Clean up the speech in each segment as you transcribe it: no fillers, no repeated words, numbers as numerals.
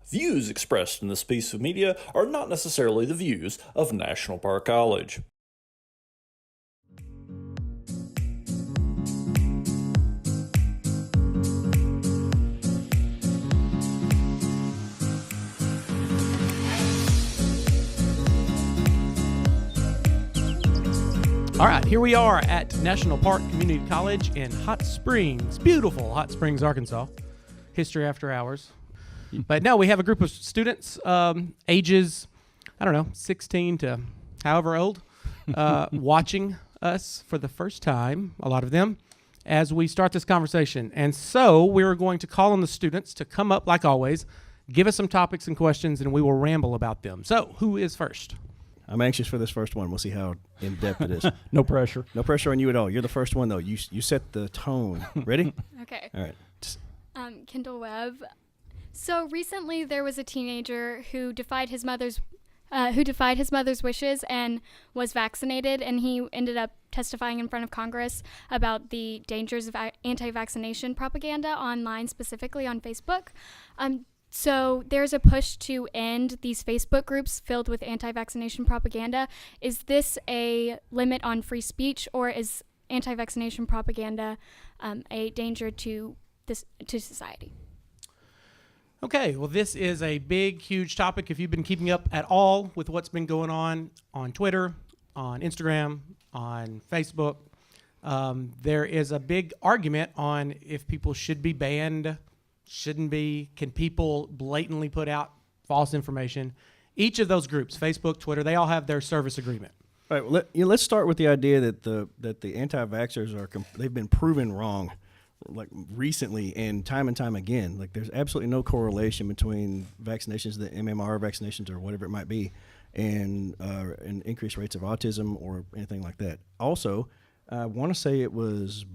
Views expressed in this piece of media are not necessarily the views of National Park College. All right, here we are at National Park Community College in Hot Springs, beautiful Hot Springs, Arkansas. History After Hours. But no, we have a group of students, ages, 16 to however old, watching us for the first time, a lot of them, as we start this conversation. And so we're going to call on the students to come up, like always, give us some topics and questions, and we will ramble about them. So who is first? I'm anxious for this first one. We'll see how in-depth it is. No pressure. No pressure on you at all. You're the first one, though. You set the tone. Ready? Okay. All right. Kendall Webb. So recently there was a teenager who defied his mother's wishes and was vaccinated, and he ended up testifying in front of Congress about the dangers of anti-vaccination propaganda online, specifically on Facebook. So there's a push to end these Facebook groups filled with anti-vaccination propaganda. Is this a limit on free speech, or is anti-vaccination propaganda a danger to society? Okay, well, this is a big, huge topic. If you've been keeping up at all with what's been going on Twitter, on Instagram, on Facebook, there is a big argument on if people should be banned, shouldn't be. Can people blatantly put out false information? Each of those groups, Facebook, Twitter, they all have their service agreement. All right. Well, let's start with the idea that the anti-vaxxers they've been proven wrong, like recently and time again. Like there's absolutely no correlation between vaccinations, the MMR vaccinations or whatever it might be, and increased rates of autism or anything like that. Also, I want to say it was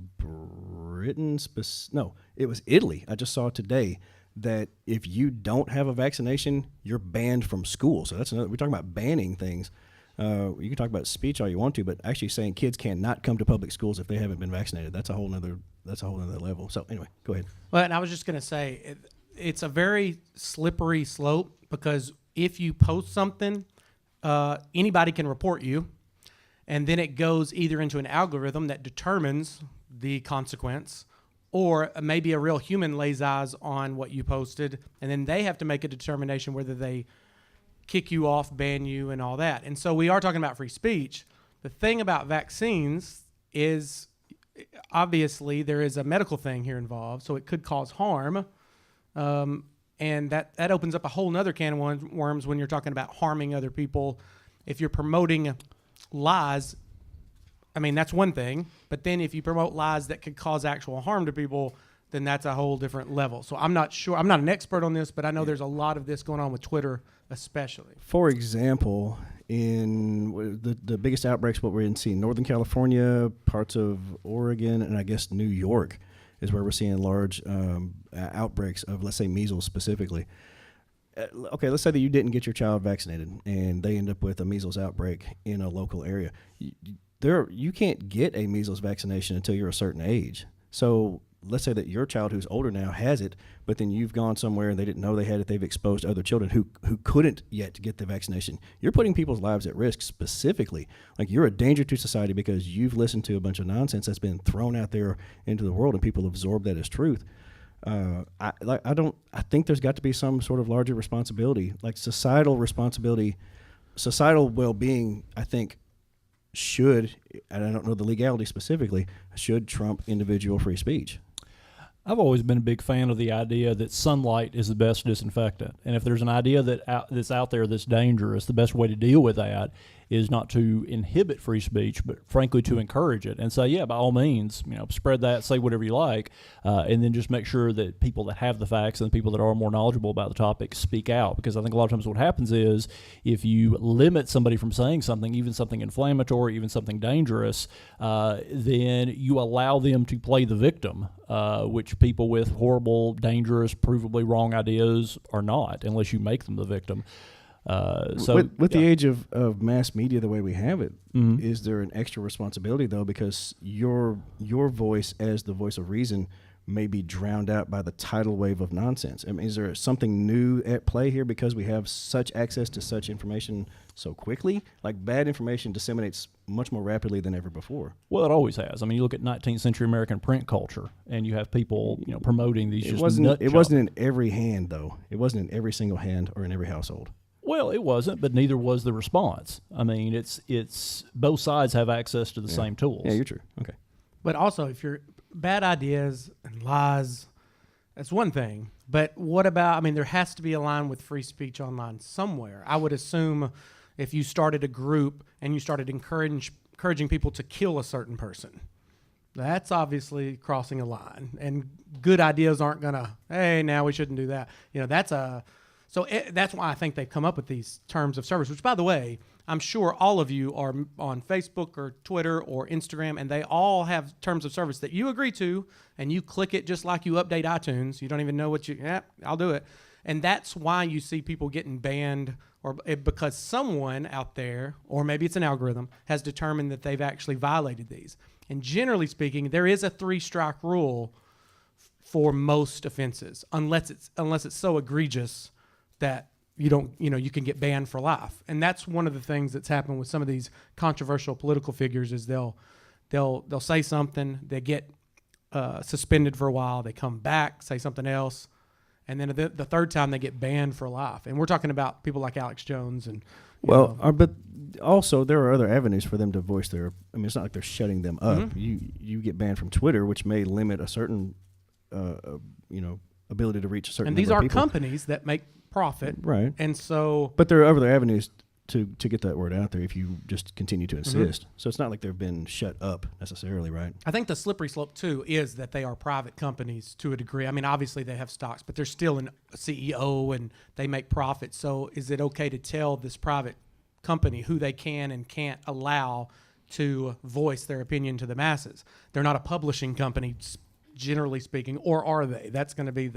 it was Italy. I just saw today that if you don't have a vaccination, you're banned from school. So that's another. We're talking about banning things. You can talk about speech all you want to, but actually saying kids cannot come to public schools if they haven't been vaccinated. That's a whole nother level. So anyway, go ahead. Well, and I was just going to say, it's a very slippery slope, because if you post something, anybody can report you, and then it goes either into an algorithm that determines the consequence, or maybe a real human lays eyes on what you posted, and then they have to make a determination whether they kick you off, ban you, and all that. And so we are talking about free speech. The thing about vaccines is, obviously, there is a medical thing here involved, so it could cause harm. And that opens up a whole nother can of worms when you're talking about harming other people. If you're promoting lies, I mean, that's one thing. But then if you promote lies that could cause actual harm to people, then that's a whole different level. So I'm not sure. I'm not an expert on this, but I know there's a lot of this going on with Twitter, especially. For example, in the biggest outbreaks, what we're seeing, Northern California, parts of Oregon, and I guess New York is where we're seeing large outbreaks of, let's say, measles specifically. Okay, let's say that you didn't get your child vaccinated and they end up with a measles outbreak in a local area. You can't get a measles vaccination until you're a certain age. So let's say that your child who's older now has it, but then you've gone somewhere and they didn't know they had it. They've exposed other children who couldn't yet get the vaccination. You're putting people's lives at risk specifically. Like, you're a danger to society because you've listened to a bunch of nonsense that's been thrown out there into the world and people absorb that as truth. I think there's got to be some sort of larger responsibility, like societal responsibility, societal well-being, I think, should, and I don't know the legality specifically, should trump individual free speech. I've always been a big fan of the idea that sunlight is the best disinfectant. And if there's an idea that's out there that's dangerous, the best way to deal with that is not to inhibit free speech, but frankly to encourage it and say, yeah, by all means, spread that, say whatever you like, and then just make sure that people that have the facts and the people that are more knowledgeable about the topic speak out. Because I think a lot of times what happens is if you limit somebody from saying something, even something inflammatory, even something dangerous, then you allow them to play the victim, which people with horrible, dangerous, provably wrong ideas are not, unless you make them the victim. With the age of mass media the way we have it, is there an extra responsibility though? Because your voice as the voice of reason may be drowned out by the tidal wave of nonsense. I mean, is there something new at play here because we have such access to such information so quickly? Like, bad information disseminates much more rapidly than ever before. Well, it always has. I mean, you look at 19th century American print culture, and you have people, promoting these It just wasn't. nut It jobs. wasn't in every hand, though. It wasn't in every single hand or in every household. Well, it wasn't, but neither was the response. I mean, it's both sides have access to the same tools. Yeah, you're true. Okay. But also, if you're bad ideas and lies, that's one thing. But what about, I mean, there has to be a line with free speech online somewhere. I would assume if you started a group and you started encouraging people to kill a certain person, that's obviously crossing a line. And good ideas aren't going to, hey, now we shouldn't do that. That's why I think they've come up with these terms of service, which, by the way, I'm sure all of you are on Facebook or Twitter or Instagram, and they all have terms of service that you agree to, and you click it just like you update iTunes. You don't even know what I'll do it. And that's why you see people getting banned, because someone out there, or maybe it's an algorithm, has determined that they've actually violated these. And generally speaking, there is a 3-strike rule for most offenses, unless it's so egregious that you can get banned for life. And that's one of the things that's happened with some of these controversial political figures is they'll say something, they get suspended for a while, they come back, say something else, and then the third time they get banned for life. And we're talking about people like Alex Jones and but also there are other avenues for them to voice their. I mean, it's not like they're shutting them up. Mm-hmm. You get banned from Twitter, which may limit a certain ability to reach a certain. And these number are of people. companies that make profit, Right? And so, But there are other avenues to get that word out there if you just continue to insist. So it's not like they've been shut up necessarily, right? I think the slippery slope too is that they are private companies to a degree. I mean, obviously they have stocks, but they're still a CEO and they make profits. So is it okay to tell this private company who they can and can't allow to voice their opinion to the masses? They're not a publishing company, generally speaking, or are they? That's going to be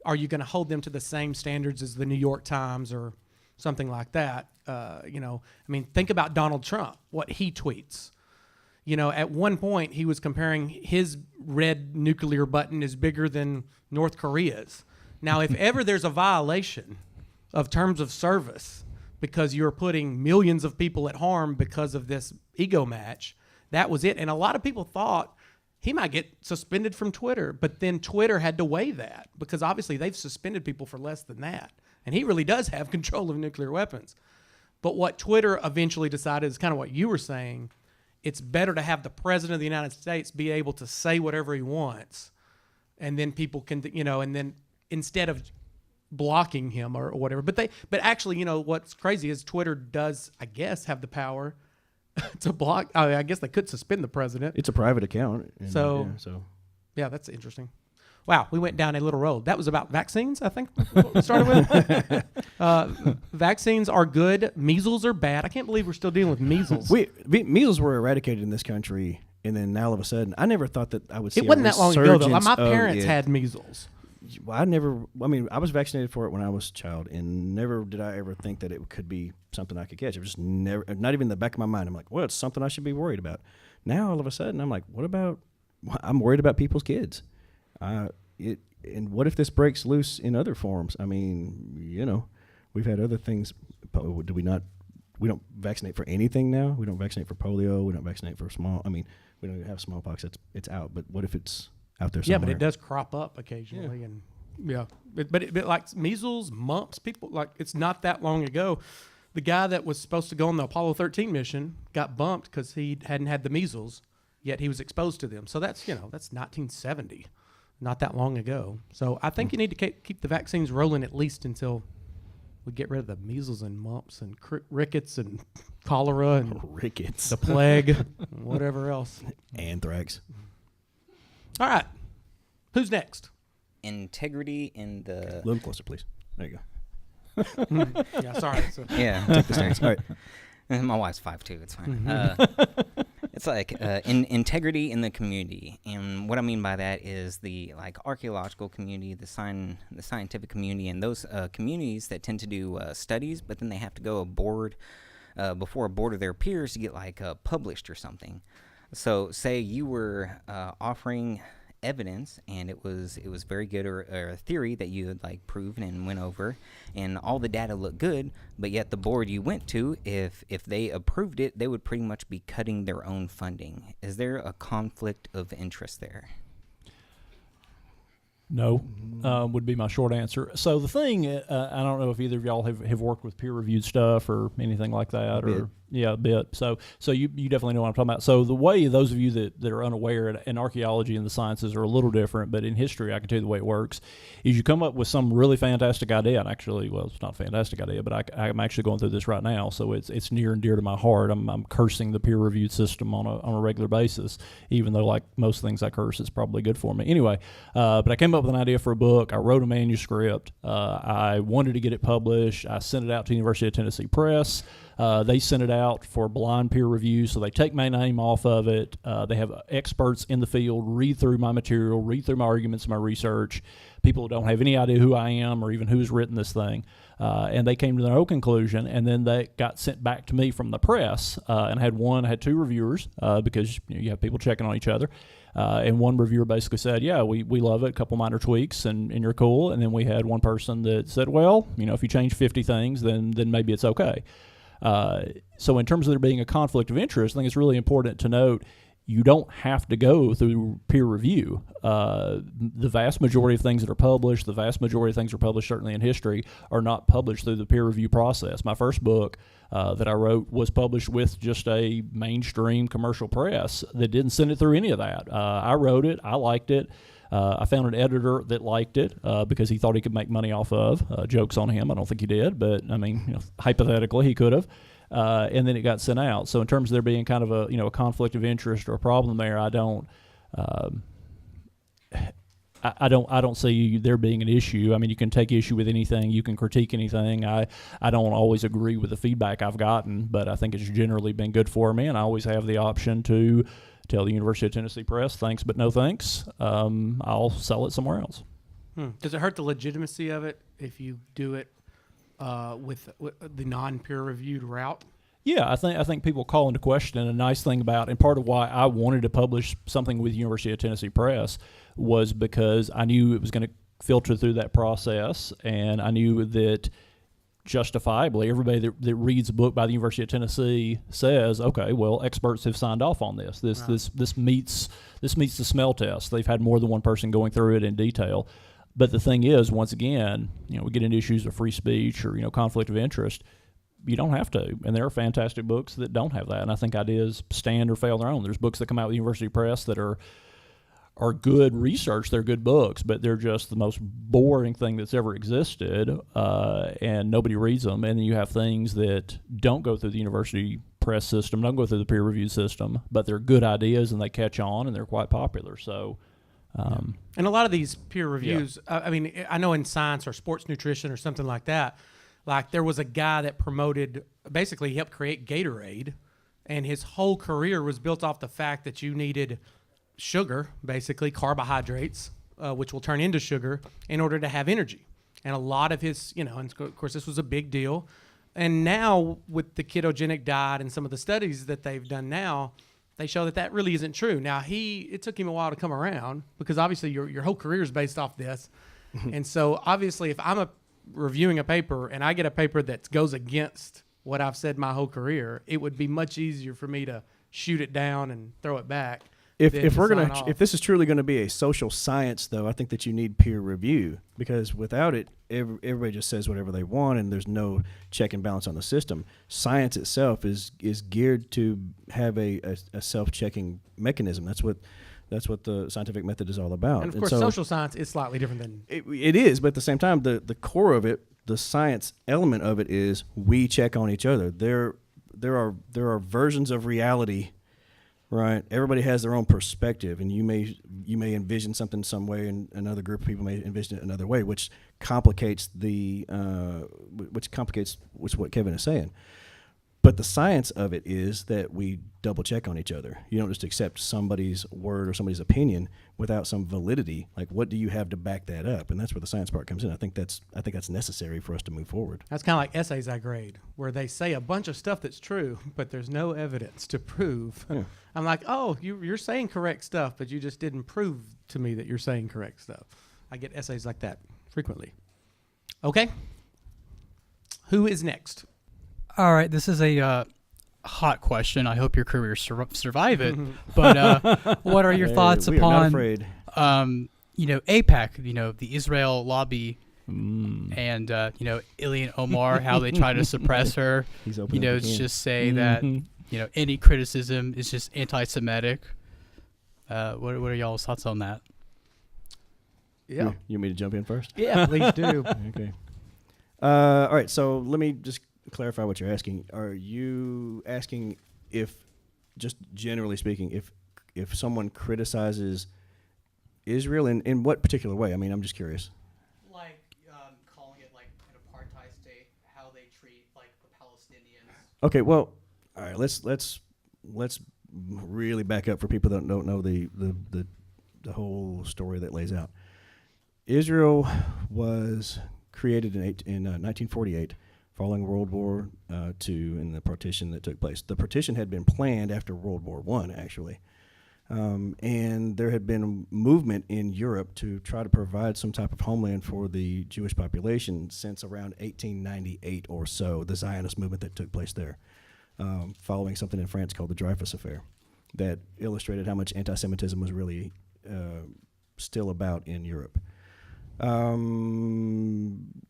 are you going to hold them to the same standards as the New York Times or something like that? I mean, think about Donald Trump, what he tweets. At one point he was comparing his red nuclear button is bigger than North Korea's. Now, if ever there's a violation of terms of service because you're putting millions of people at harm because of this ego match, that was it. And a lot of people thought he might get suspended from Twitter, but then Twitter had to weigh that because obviously they've suspended people for less than that. And he really does have control of nuclear weapons. But what Twitter eventually decided is kind of what you were saying. It's better to have the president of the United States be able to say whatever he wants, and then people can, and then instead of blocking him or whatever. But actually, what's crazy is Twitter does, I guess, have the power to block. I guess they could suspend the president. It's a private account. Yeah, that's interesting. Wow, we went down a little road. That was about vaccines, I think, what we started with. Vaccines are good. Measles are bad. I can't believe we're still dealing with measles. Measles were eradicated in this country, and then now all of a sudden, I never thought that I would see it wasn't a that long ago, though. resurgence My of parents it. had measles. Well, I was vaccinated for it when I was a child, and never did I ever think that it could be something I could catch. It was just never, not even in the back of my mind. I'm like, well, it's something I should be worried about. Now, all of a sudden, I'm like, I'm worried about people's kids. And what if this breaks loose in other forms? I mean, we've had other things. We don't vaccinate for anything now. We don't vaccinate for polio. We don't vaccinate for we don't even have smallpox. It's out. But what if it's out there somewhere? Yeah, but it does crop up occasionally. Yeah. And yeah, but like measles, mumps, people, like, it's not that long ago. The guy that was supposed to go on the Apollo 13 mission got bumped because he hadn't had the measles, yet he was exposed to them. So that's 1970. Not that long ago. So I think you need to keep the vaccines rolling at least until we get rid of the measles and mumps and rickets and cholera and rickets, the plague, and whatever else. Anthrax. All right. Who's next? Integrity in the... A little closer, please. There you go. Yeah, sorry. Yeah. Take the stance. All right. My wife's 5'2". It's fine. It's like integrity in the community, and what I mean by that is the archaeological community, the scientific community, and those communities that tend to do studies, but then they have to go before a board of their peers to get published or something. So, say you were offering evidence, and it was very good, or a theory that you had like proven and went over, and all the data looked good, but yet the board you went to, if they approved it, they would pretty much be cutting their own funding. Is there a conflict of interest there? No, would be my short answer. So the thing, I don't know if either of y'all have worked with peer-reviewed stuff or anything like that, or a bit. So you definitely know what I'm talking about. So the way, those of you that are unaware, and archaeology and the sciences are a little different, but in history I can tell you the way it works, is you come up with some really fantastic idea, and actually, well, it's not a fantastic idea, but I'm actually going through this right now, so it's near and dear to my heart. I'm cursing the peer-reviewed system on a regular basis, even though like most things I curse, it's probably good for me. Anyway, but I came up with an idea for a book. I wrote a manuscript. I wanted to get it published. I sent it out to the University of Tennessee Press. They sent it out for blind peer review, so they take my name off of it. They have experts in the field read through my material, read through my arguments, my research, people who don't have any idea who I am or even who's written this thing, and they came to their own conclusion, and then they got sent back to me from the press, and I had two reviewers, because you have people checking on each other. And one reviewer basically said, yeah, we love it, a couple minor tweaks, and you're cool. And then we had one person that said, well, if you change 50 things, then maybe it's okay. So in terms of there being a conflict of interest, I think it's really important to note you don't have to go through peer review. The vast majority of things that are published, the vast majority of things that are published, certainly in history, are not published through the peer review process. My first book that I wrote was published with just a mainstream commercial press that didn't send it through any of that. I wrote it. I liked it. I found an editor that liked it because he thought he could make money off of. Jokes on him. I don't think he did, but I mean, hypothetically, he could have. And then it got sent out. So in terms of there being kind of a conflict of interest or a problem there, I don't see there being an issue. I mean, you can take issue with anything, you can critique anything. I don't always agree with the feedback I've gotten, but I think it's generally been good for me, and I always have the option to tell the University of Tennessee Press, thanks but no thanks. I'll sell it somewhere else. Does it hurt the legitimacy of it if you do it with the non-peer-reviewed route? Yeah, I think people call into question. And a nice thing about, and part of why I wanted to publish something with University of Tennessee Press was because I knew it was going to filter through that process, and I knew that justifiably everybody that reads a book by the University of Tennessee says, okay, well, experts have signed off on this. This meets the smell test. They've had more than one person going through it in detail. But the thing is, once again, we get into issues of free speech or conflict of interest. You don't have to, and there are fantastic books that don't have that. And I think ideas stand or fail on their own. There's books that come out with University Press that are good research. They're good books, but they're just the most boring thing that's ever existed, and nobody reads them. And then you have things that don't go through the University Press system, don't go through the peer review system, but they're good ideas and they catch on and they're quite popular. So. And a lot of these peer reviews, I mean, I know in science or sports nutrition or something like that, like there was a guy that promoted, basically he helped create Gatorade, and his whole career was built off the fact that you needed sugar, basically carbohydrates, which will turn into sugar in order to have energy. And a lot of his, and of course this was a big deal. And now with the ketogenic diet and some of the studies that they've done now, they show that really isn't true. Now, it took him a while to come around because obviously your whole career is based off this. And so obviously if I'm reviewing a paper and I get a paper that goes against what I've said my whole career, it would be much easier for me to shoot it down and throw it back. If this is truly going to be a social science, though, I think that you need peer review, because without it, everybody just says whatever they want, and there's no check and balance on the system. Science itself is geared to have a self-checking mechanism. That's what the scientific method is all about. And of course, social science is slightly different than it is, but at the same time, the core of it, the science element of it, is we check on each other. There are versions of reality. Right. Everybody has their own perspective, and you may envision something some way, and another group of people may envision it another way, which complicates what Kevin is saying. But the science of it is that we double check on each other. You don't just accept somebody's word or somebody's opinion without some validity. Like, what do you have to back that up? And that's where the science part comes in. I think that's necessary for us to move forward. That's kind of like essays I grade, where they say a bunch of stuff that's true, but there's no evidence to prove. Yeah. I'm like, oh, you're saying correct stuff, but you just didn't prove to me that you're saying correct stuff. I get essays like that frequently. Okay. Who is next? All right, this is a hot question. I hope your career survive it. But what are your thoughts we are not upon, afraid. AIPAC, the Israel lobby, and, Ilhan Omar, how they try to suppress her, He's opening up again. just say that, any criticism is just anti-Semitic. What are y'all's thoughts on that? Yeah. You want me to jump in first? Yeah, please do. Okay. All right, so let me just clarify what you're asking. Are you asking if, just generally speaking, if someone criticizes Israel in what particular way? I mean, I'm just curious. Like calling it like an apartheid state, how they treat like the Palestinians. Okay, well, all right. Let's really back up for people that don't know the whole story that lays out. Israel was created in 1948. Following World War II and the partition that took place. The partition had been planned after World War I, actually. And there had been a movement in Europe to try to provide some type of homeland for the Jewish population since around 1898 or so, the Zionist movement that took place there, following something in France called the Dreyfus Affair that illustrated how much anti-Semitism was really still about in Europe.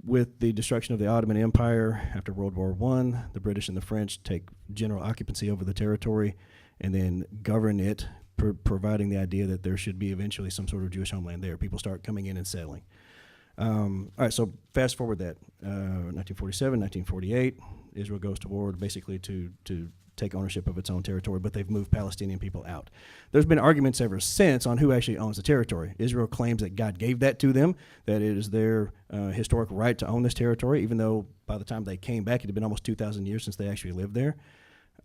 With the destruction of the Ottoman Empire after World War I, the British and the French take general occupancy over the territory and then govern it, providing the idea that there should be eventually some sort of Jewish homeland there. People start coming in and settling. All right, so fast forward that. 1947, 1948, Israel goes to war basically to take ownership of its own territory, but they've moved Palestinian people out. There's been arguments ever since on who actually owns the territory. Israel claims that God gave that to them, that it is their historic right to own this territory, even though by the time they came back, it had been almost 2,000 years since they actually lived there.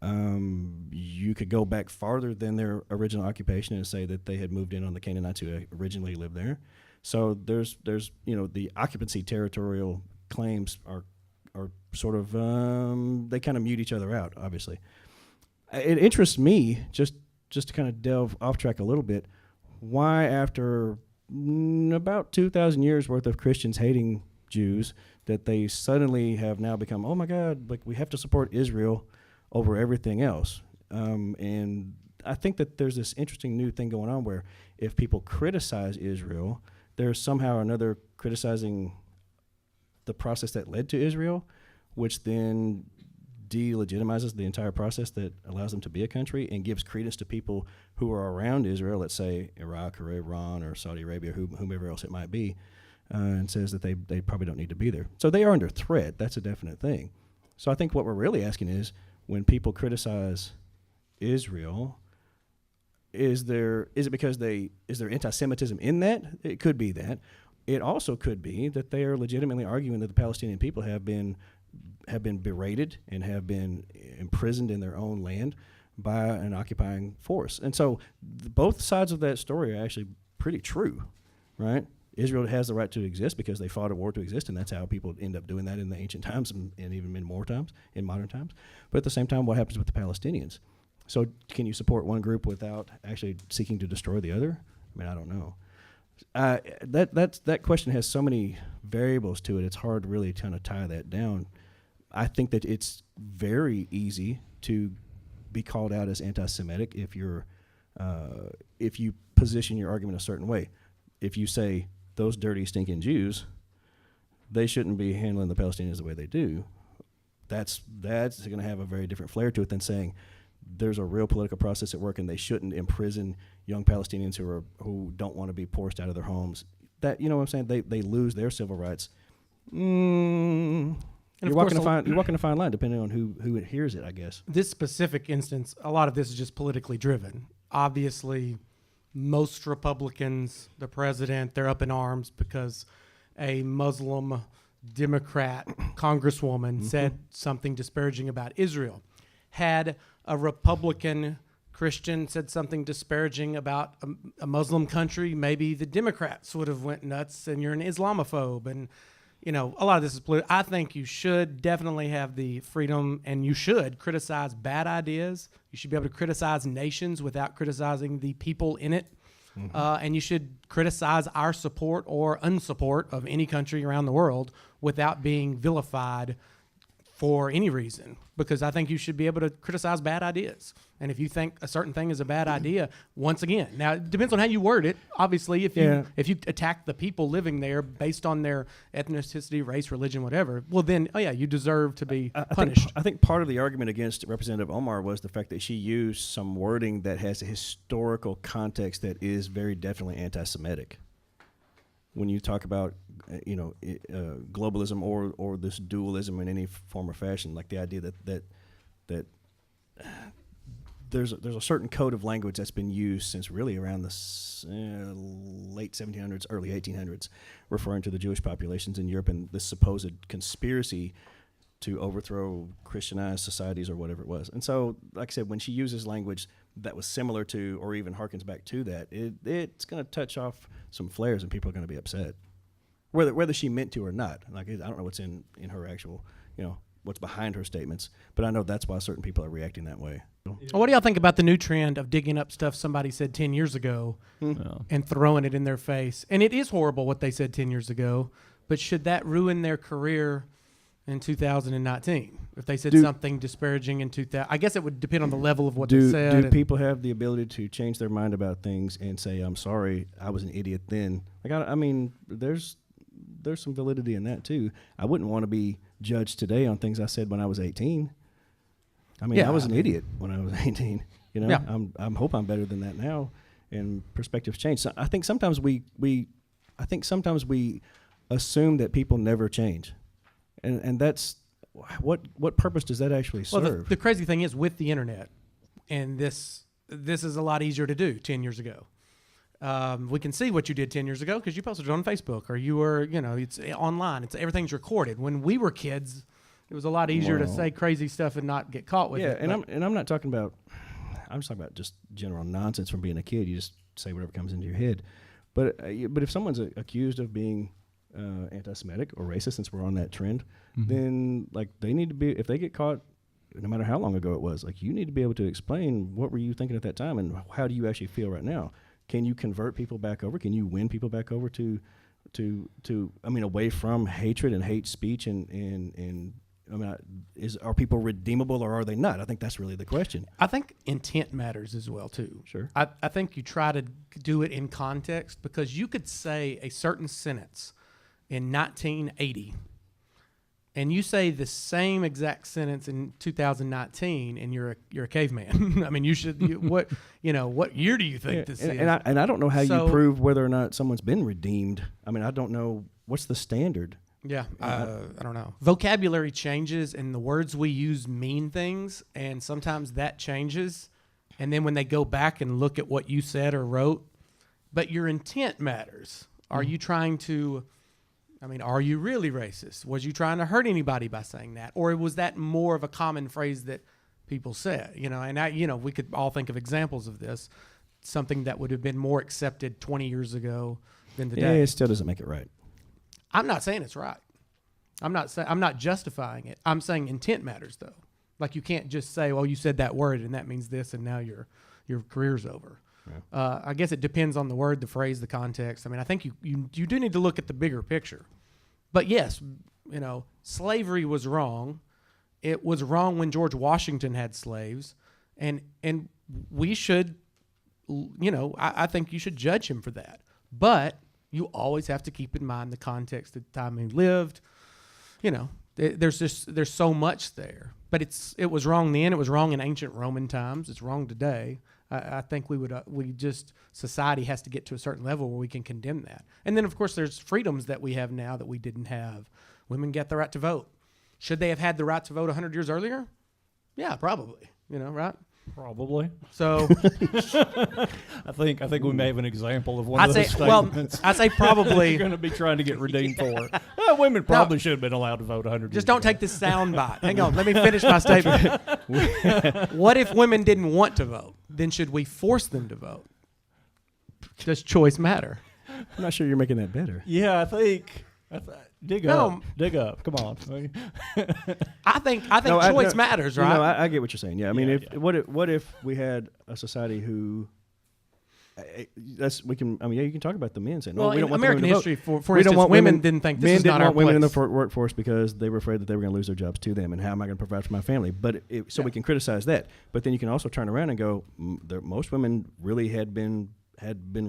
You could go back farther than their original occupation and say that they had moved in on the Canaanites who originally lived there. So there's the occupancy territorial claims are sort of they kind of mute each other out, obviously. It interests me, just to kind of delve off track a little bit, why after about 2,000 years worth of Christians hating Jews, that they suddenly have now become, oh my God, like we have to support Israel over everything else. And I think that there's this interesting new thing going on where if people criticize Israel, there's somehow or another criticizing the process that led to Israel, which then delegitimizes the entire process that allows them to be a country and gives credence to people who are around Israel, let's say Iraq or Iran or Saudi Arabia, whomever else it might be, and says that they probably don't need to be there. So they are under threat. That's a definite thing. So I think what we're really asking is, when people criticize Israel, is there anti-Semitism in that? It could be that. It also could be that they are legitimately arguing that the Palestinian people have been berated and have been imprisoned in their own land by an occupying force. And so both sides of that story are actually pretty true, right? Israel has the right to exist because they fought a war to exist, and that's how people end up doing that in the ancient times and even in modern times. But at the same time, what happens with the Palestinians? So can you support one group without actually seeking to destroy the other? I mean, I don't know. That question has so many variables to it. It's hard to really kind of tie that down. I think that it's very easy to be called out as anti-Semitic if you position your argument a certain way. If you say those dirty, stinking Jews, they shouldn't be handling the Palestinians the way they do, that's going to have a very different flair to it than saying there's a real political process at work and they shouldn't imprison young Palestinians who don't want to be forced out of their homes. That, you know what I'm saying? They lose their civil rights. You're walking a fine line depending on who hears it, I guess. This specific instance, a lot of this is just politically driven. Obviously, most Republicans, the president, they're up in arms because a Muslim Democrat congresswoman said something disparaging about Israel. had a Republican Christian said something disparaging about a Muslim country, maybe the Democrats would have went nuts and you're an Islamophobe. And, a lot of this is political. I think you should definitely have the freedom, and you should criticize bad ideas. You should be able to criticize nations without criticizing the people in it. And you should criticize our support or unsupport of any country around the world without being vilified for any reason, because I think you should be able to criticize bad ideas. And if you think a certain thing is a bad idea, once again, now it depends on how you word it. Obviously, if you attack the people living there based on their ethnicity, race, religion, whatever, well then, you deserve to be punished. I think part of the argument against Representative Omar was the fact that she used some wording that has a historical context that is very definitely anti-Semitic. When you talk about globalism or this dualism in any form or fashion, like the idea that there's a certain code of language that's been used since really around the late 1700s, early 1800s, referring to the Jewish populations in Europe and this supposed conspiracy to overthrow Christianized societies or whatever it was. And so, like I said, when she uses language that was similar to or even harkens back to that, it's going to touch off some flares and people are going to be upset. Whether she meant to or not. Like, I don't know what's in her actual, what's behind her statements, but I know that's why certain people are reacting that way. What do y'all think about the new trend of digging up stuff somebody said 10 years ago and throwing it in their face? And it is horrible what they said 10 years ago, but should that ruin their career in 2019? If they said something disparaging in 2000, I guess it would depend on the level of what they said. Do people have the ability to change their mind about things and say, I'm sorry, I was an idiot then? Like, I mean, there's some validity in that too. I wouldn't want to be judged today on things I said when I was 18. I mean, I was an idiot when I was 18. I hope I'm better than that now, and perspectives change. So I think sometimes we assume that people never change, and that's what purpose does that actually serve? Well, the crazy thing is with the internet, and this is a lot easier to do 10 years ago. We can see what you did 10 years ago because you posted it on Facebook, or you were, it's online. Everything's recorded. When we were kids, it was a lot easier to say crazy stuff and not get caught with it. And I'm not talking about. I'm just talking about just general nonsense from being a kid. You just say whatever comes into your head. But if someone's accused of being anti-Semitic or racist, since we're on that trend, then like they need to be. If they get caught, no matter how long ago it was, like you need to be able to explain what were you thinking at that time and how do you actually feel right now. Can you convert people back over? Can you win people back over to away from hatred and hate speech and are people redeemable or are they not? I think that's really the question. I think intent matters as well too. Sure. I think you try to do it in context, because you could say a certain sentence in 1980 and you say the same exact sentence in 2019 and you're a caveman. I mean, what year do you think this is? And I don't know how you prove whether or not someone's been redeemed. I mean, I don't know what's the standard. Yeah, I don't know. Vocabulary changes and the words we use mean things, and sometimes that changes. And then when they go back and look at what you said or wrote, but your intent matters. Are you trying to, are you really racist? Was you trying to hurt anybody by saying that? Or was that more of a common phrase that people said? And we could all think of examples of this, something that would have been more accepted 20 years ago than today. Yeah, it still doesn't make it right. I'm not saying it's right. I'm not justifying it. I'm saying intent matters, though. Like, you can't just say, well, you said that word and that means this and now your career's over. Yeah. I guess it depends on the word, the phrase, the context. I think you do need to look at the bigger picture. But yes, slavery was wrong. It was wrong when George Washington had slaves, and we should, I think you should judge him for that. But you always have to keep in mind the context of the time he lived. There's so much there. But it was wrong then. It was wrong in ancient Roman times. It's wrong today. I think society has to get to a certain level where we can condemn that. And then, of course, there's freedoms that we have now that we didn't have. Women get the right to vote. Should they have had the right to vote 100 years earlier? Yeah, probably. Right? Probably. So I think we may have an example of one I'd of say, those well, statements. I say probably. You're going to be trying to get redeemed for. Women probably should have been allowed to vote 100 Just years don't ago. take this sound bite. Hang on, let me finish my statement. What if women didn't want to vote? Then should we force them to vote? Does choice matter? I'm not sure you're making that better. Yeah, I think. Dig up. Come on. I think No, choice matters, right? No, I get what you're saying. Yeah, I mean, Yeah, what if we had a society who you can talk about the men saying, well, we don't in want American the women history, to vote. for We don't instance, want women didn't think this men is didn't not our want women in the place. workforce because they were afraid that they were going to lose their jobs to them, and how am I going to provide for my family? But we can criticize that, but then you can also turn around and go, most women really had been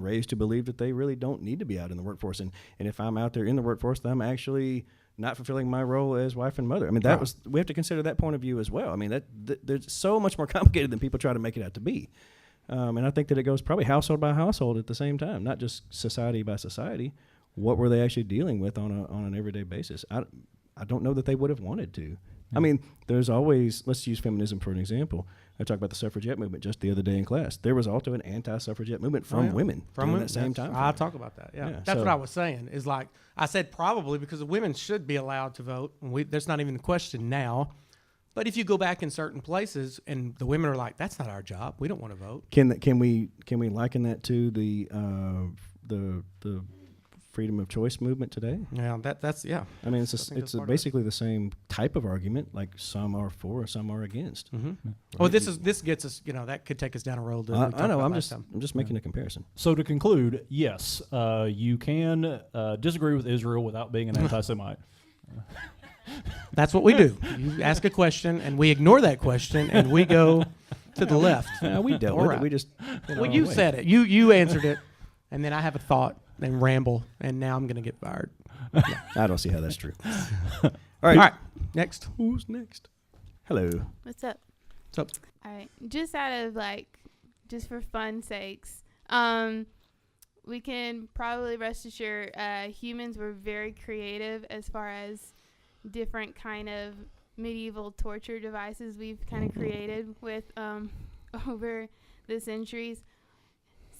raised to believe that they really don't need to be out in the workforce, and if I'm out there in the workforce, then I'm actually not fulfilling my role as wife and mother. I mean, we have to consider that point of view as well. I mean, there's so much more complicated than people try to make it out to be. And I think that it goes probably household by household at the same time, not just society by society. What were they actually dealing with on an everyday basis? I don't know that they would have wanted to. I mean, there's always, let's use feminism for an example. I talked about the suffragette movement just the other day in class. There was also an anti-suffragette movement from women during that same time. I'll talk about that. Yeah. That's what I was saying. Is like I said, probably because women should be allowed to vote. That's not even the question now. But if you go back in certain places and the women are like, "That's not our job. We don't want to vote." Can we liken that to the freedom of choice movement today? Yeah, that's yeah. I mean, that's basically the same type of argument. Like some are for, some are against. Mm-hmm. Right? Well, this gets us. That could take us down a road. That we I talked know. about I'm last just time. making a comparison. So to conclude, yes, you can disagree with Israel without being an anti-Semite. That's what we do. You ask a question, and we ignore that question, and we go to the left. We dealt with it. We just. Well, you said it. You answered it, and then I have a thought and ramble, and now I'm going to get fired. I don't see how that's true. All All right. Next. Who's next? Hello. What's up? What's up? All right. Just out of just for fun sakes, we can probably rest assured humans were very creative as far as different kind of medieval torture devices we've kind of created with over the centuries.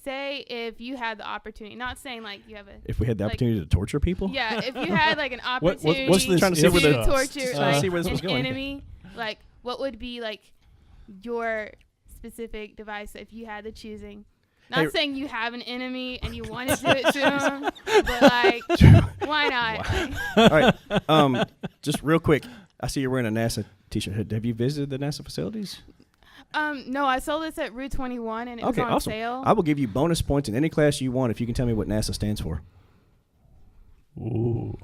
Say if you had the opportunity, not saying you have a. If we had the opportunity to torture people. Yeah, if you had an opportunity what's this trying to see where to the- torture see where this was an going. enemy, what would be your specific device if you had the choosing? Not saying you have an enemy and you want to do it to them, but why not? All right. Just real quick, I see you're wearing a NASA t-shirt. Have you visited the NASA facilities? No, I saw this at Route 21 and it was Okay, on awesome. sale. I will give you bonus points in any class you want if you can tell me what NASA stands for. Ooh.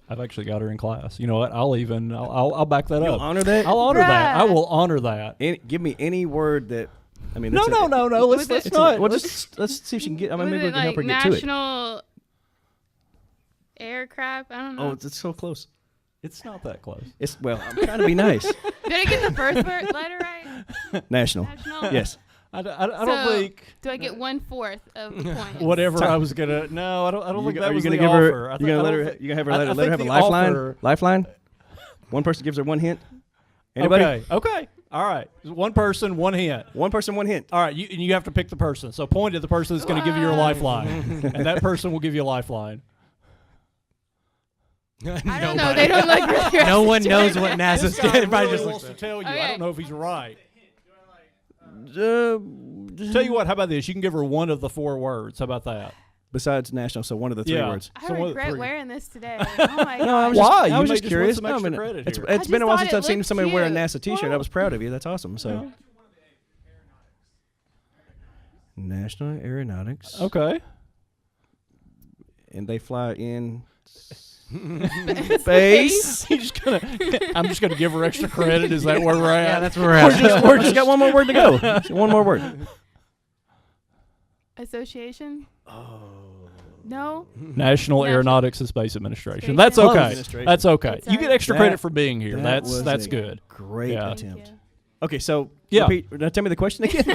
I've actually got her in class. You know what? I'll back that You'll up. honor that? I'll honor that. I Bruh. will honor that. Give me any word that. I mean, No. Let's not. Let's see if she can get. I mean, Was maybe we it can help her get to it. National Aircraft? I don't know. Oh, it's so close. It's not that close. I'm trying to be nice. Did I get the first letter right? National. National? Yes. I don't So, think. Do I get 1/4 of the points? Whatever I was gonna. No, I don't think that Are you was gonna the give offer. her? You gonna let her? You gonna have her? Let her have a lifeline? Lifeline. One person gives her one hint. Anybody? Okay. All right. One person, one hint. One person, one hint. All right. You have to pick the person. So point at the person that's going to give you your lifeline, and that person will give you a lifeline. I don't know. They don't like really No one knows what NASA This guy stands. Everybody really just wants looks to tell you. I Okay. don't know if he's right. Tell you what. How about this? You can give her one of the 4 words. How about that? Besides national, so one of the 3 words. I So what- regret 3. wearing this today. Oh my No, god. I was Why? Just, I You was may just just curious. want some extra No, credit it's here. it's I been a just while thought since it I've seen looked somebody wear a cute. NASA T-shirt. I was proud of you. That's awesome. So, National Aeronautics, Okay. and they fly in space. I'm just gonna give her extra credit. Is that where we're at? Yeah, that's where we're at. We're just got one more word to go. Just one more word. Association? Oh. No? National Aeronautics and Space Administration. Space That's Close. okay. Administration. That's okay. It's You get alright. extra credit for being here. That was That's a good. Great Yeah. Thank attempt. you. Okay, so Yeah. repeat, now tell me the question again.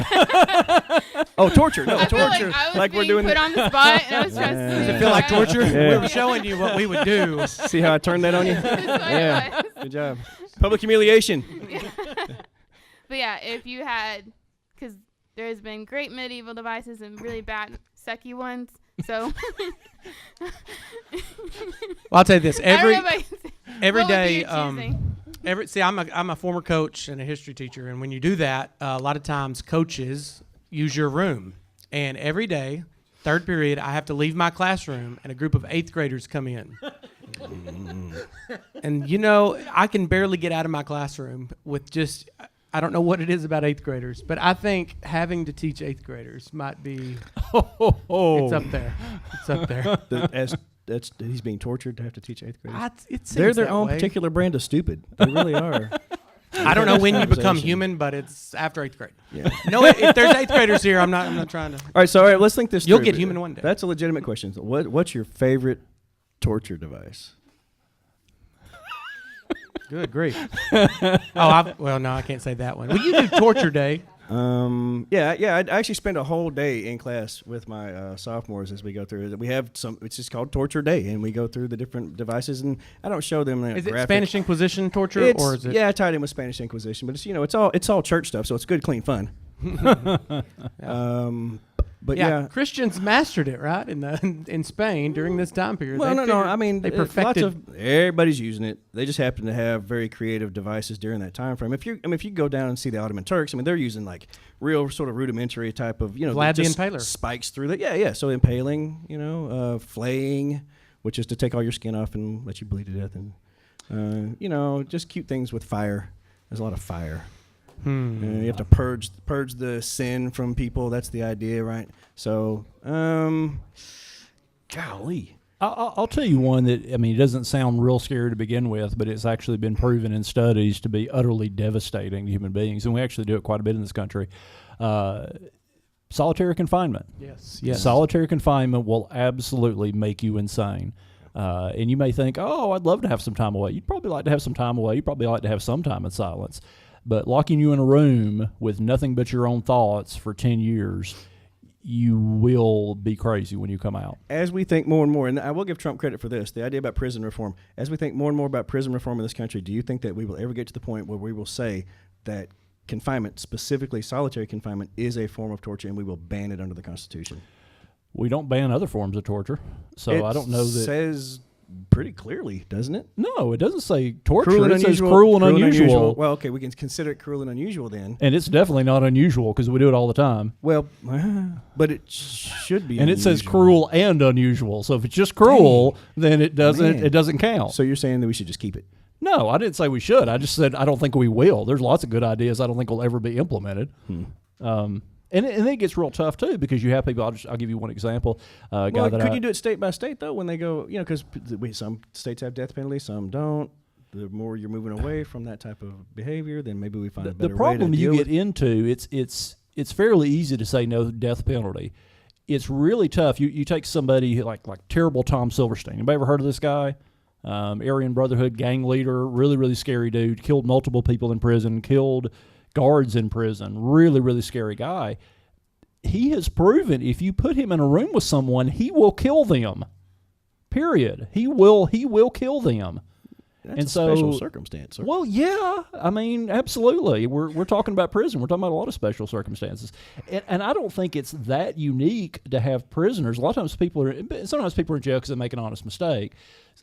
Oh, torture. No, I feel torture. like I was we're being doing put on the spot and I was trying Yeah. to Does Does it feel like torture? Yeah. We were showing you what we would do. See how I turned that on you? Yeah. Good job. Public humiliation. But yeah, if you had because there's been great medieval devices and really bad sucky ones. So Well, I'll tell you this: every Everybody- every what would day, you choosing? I'm a former coach and a history teacher, and when you do that, a lot of times coaches use your room, and every day, third period, I have to leave my classroom, and a group of 8th graders come in. And I can barely get out of my classroom with just, I don't know what it is about 8th graders, but I think having to teach 8th graders might be, it's up there. It's up there. He's being tortured to have to teach 8th graders. It seems They're their that own way. particular brand of stupid. They really are. I don't know when you become Conversation. human, but it's after 8th grade. Yeah. No, if there's 8th graders here, I'm not trying to. All right, let's think this You'll through. get human one day. That's a legitimate question. What's your favorite torture device? Good grief. Well, no, I can't say that one. Well, you do torture day. I actually spend a whole day in class with my sophomores as we go through it. We have it's just called Torture Day, and we go through the different devices, and I don't show them Is it graphic. Spanish Inquisition torture, or is it? Yeah, I tied in with Spanish Inquisition, but it's all church stuff, so it's good, clean fun. But yeah. Christians mastered it, right? In Spain during this time period. Well, They no. figured- I mean, they perfected. Everybody's using it. They just happen to have very creative devices during that time frame. If you go down and see the Ottoman Turks, I mean, they're using like real sort of rudimentary type of Vlad the just Impaler. spikes through that. Yeah. So impaling, flaying, which is to take all your skin off and let you bleed to death, and just cute things with fire. There's a lot of fire. You have to purge the sin from people. That's the idea, right? So, golly. I'll tell you one that, it doesn't sound real scary to begin with, but it's actually been proven in studies to be utterly devastating to human beings, and we actually do it quite a bit in this country. Solitary confinement. Yes. Solitary confinement will absolutely make you insane. And you may think, I'd love to have some time away. You'd probably like to have some time away. You'd probably like to have some time in silence. But locking you in a room with nothing but your own thoughts for 10 years, you will be crazy when you come out. As we think more and more, and I will give Trump credit for this, the idea about prison reform, as we think more and more about prison reform in this country, do you think that we will ever get to the point where we will say that confinement, specifically solitary confinement, is a form of torture and we will ban it under the Constitution? We don't ban other forms of torture, so I don't know that. It says pretty clearly, doesn't it? No, it doesn't say torture. Cruel and it says unusual, cruel and unusual. Well, okay, we can consider it cruel and unusual then. And it's definitely not unusual because we do it all the time. Well, but it should be. And it says unusual. cruel and unusual. So if it's just cruel, then it doesn't. Man. It doesn't count. So you're saying that we should just keep it? No, I didn't say we should. I just said I don't think we will. There's lots of good ideas I don't think will ever be implemented. And it gets real tough too because you have people. I'll give you one example. Could you do it state by state though? When they go, because some states have death penalty, some don't. The more you're moving away from that type of behavior, then maybe we find a better the problem way to you deal get with. into. It's fairly easy to say no death penalty. It's really tough. You take somebody like terrible Tom Silverstein. Anybody ever heard of this guy? Aryan Brotherhood gang leader, really, really scary dude. Killed multiple people in prison. Killed guards in prison. Really, really scary guy. He has proven if you put him in a room with someone, he will kill them. Period. He will kill them. That's a special circumstance. Sir. Well, yeah. Absolutely. We're talking about prison. We're talking about a lot of special circumstances. And I don't think it's that unique to have prisoners. A lot of times sometimes people are in jail because they make an honest mistake.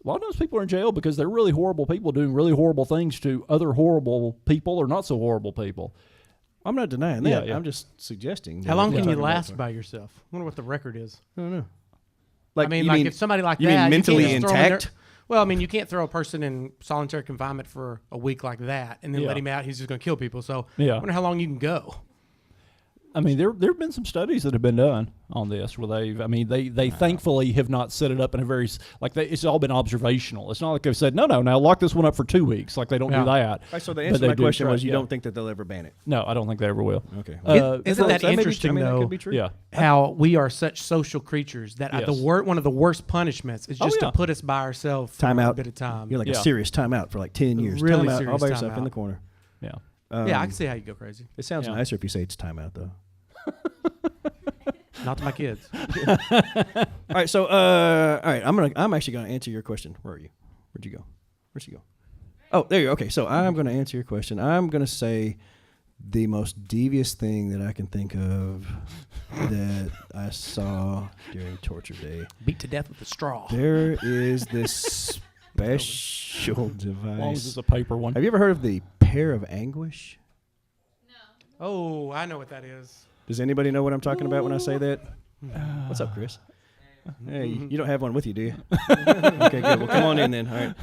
A lot of times people are in jail because they're really horrible people doing really horrible things to other horrible people or not so horrible people. I'm not denying that. Yeah. I'm just suggesting. How long can you talking about last something. by yourself? I wonder what the record is. I don't know. If somebody like you that, mean mentally you can't just throw 'em in intact? Well, you can't throw a person in solitary confinement for a week like that and then let him out. He's just going to kill people. So I wonder how long you can go. There have been some studies that have been done on this where they thankfully have not set it up in a very it's all been observational. It's not like they've said no, now lock this one up for 2 weeks. Like they don't do that. Right, so the answer to my question was you don't think that they'll ever ban it? No, I don't think they ever will. Okay. Isn't that interesting that though? could be true. Yeah. How we are such social creatures that Yes. one of the worst punishments is just to put us by ourselves for Time a out. bit of time. You're like a serious timeout for like 10 years. Really Time out, all serious by yourself timeout. in the corner. Yeah. Yeah, I can see how you go crazy. It sounds Yeah. nicer if you say it's timeout though. Not to my kids. All right, so all right, I'm actually gonna answer your question. Where are you? Where'd you go? Oh, there you go. Okay, so I'm gonna answer your question. I'm gonna say The most devious thing that I can think of that I saw during torture day. Beat to death with a straw. There is this special As long as it's device. a paper one. Have you ever heard of the Pair of Anguish? Oh, I know what that is. Does anybody know what I'm talking about when I say that? What's up, Chris? Hey, you don't have one with you, do you? Okay, good. Well, come on in then. All right.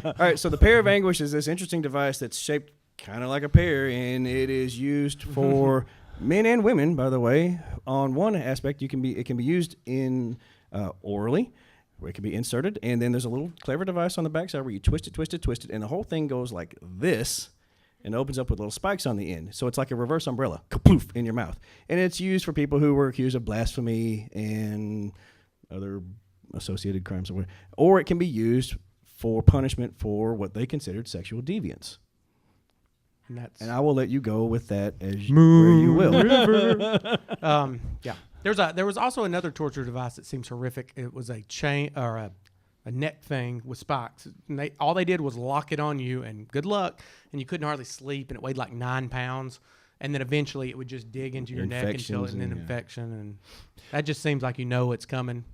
All right, so the Pair of Anguish is this interesting device that's shaped kind of like a pear, and it is used for men and women, by the way. On one aspect, it can be used in orally, where it can be inserted, and then there's a little clever device on the backside where you twist it, and the whole thing goes like this, and opens up with little spikes on the end. So it's like a reverse umbrella, kapoof, in your mouth. And it's used for people who were accused of blasphemy and other associated crimes or whatever. Or it can be used for punishment for what they considered sexual deviance. And I will let you go with that as where you will. Yeah. There was also another torture device that seems horrific. It was a chain or a neck thing with spikes. And all they did was lock it on you, and good luck. And you couldn't hardly sleep, and it weighed like 9 pounds. And then eventually it would just dig into your neck until it, and then infection. And that just seems like it's coming.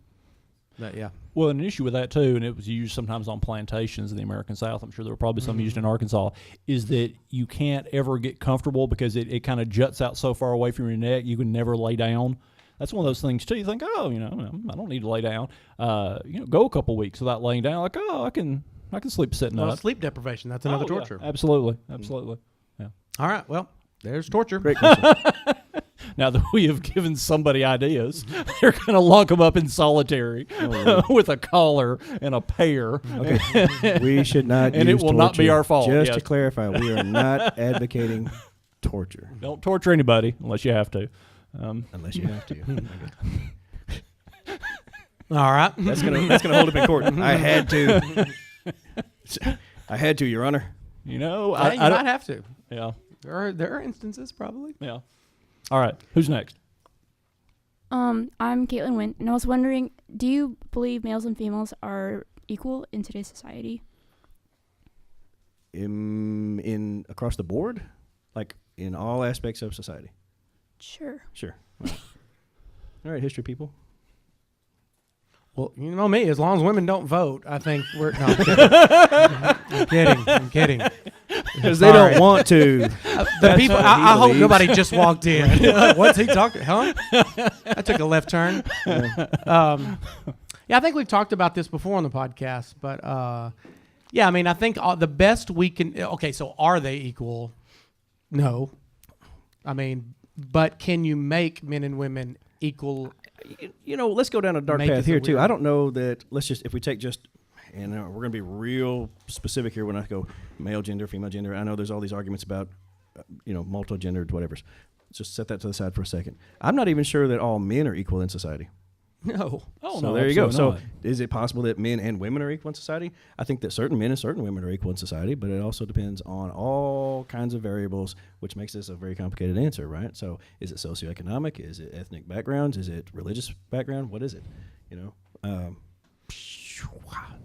But yeah. Well, an issue with that too, and it was used sometimes on plantations in the American South. I'm sure there were probably some used in Arkansas. Is that you can't ever get comfortable because it kind of juts out so far away from your neck, you can never lay down. That's one of those things too. You think, I don't need to lay down. Go a couple weeks without laying down. Like, I can sleep sitting up. Sleep deprivation. That's another torture. Yeah, absolutely. Yeah. All right. Well, there's torture. Great question. Now that we have given somebody ideas, they're going to lock them up in solitary with a collar and a pear. Okay. We should not And use it will not be torture. our fault, Just yes. to clarify, we are not advocating torture. Don't torture anybody unless you have to. Unless you have to. All right. That's gonna hold up in court. I had to, Your Honor. You I might don't. have to. Yeah. There are instances probably. Yeah. All right. Who's next? I'm Caitlin Wynn, and I was wondering, do you believe males and females are equal in today's society? In across the board, like in all aspects of society. Sure. Well, all right, history people. Well, you know me. As long as women don't vote, I think we're. No, I'm kidding. Because they don't want to. The people. I hope nobody just walked in. What's he talking? Huh? I took a left turn. Yeah, I think we've talked about this before on the podcast, but yeah, I mean, I think the best we can. Okay, so are they equal? No. I mean, but can you make men and women equal? Let's go down a dark Make path is here a too. weird- I don't know that. If we take just, and we're going to be real specific here when I go male gender, female gender. I know there's all these arguments about, multi-gendered, whatever. Let's just set that to the side for a second. I'm not even sure that all men are equal in society. No. Oh, So no, there you go. absolutely So not. is it possible that men and women are equal in society? I think that certain men and certain women are equal in society, but it also depends on all kinds of variables, which makes this a very complicated answer, right? So is it socioeconomic? Is it ethnic backgrounds? Is it religious background? What is it?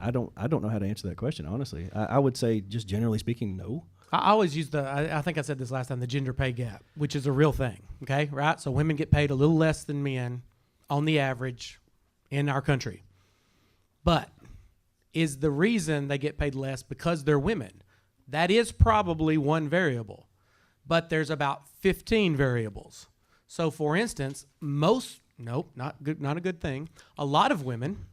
I don't know how to answer that question, honestly. I would say, just generally speaking, no. I always use I think I said this last time, the gender pay gap, which is a real thing. Okay, right? So women get paid a little less than men on the average in our country. But is the reason they get paid less because they're women? That is probably one variable. But there's about 15 variables. So for instance, not a good thing. A lot of women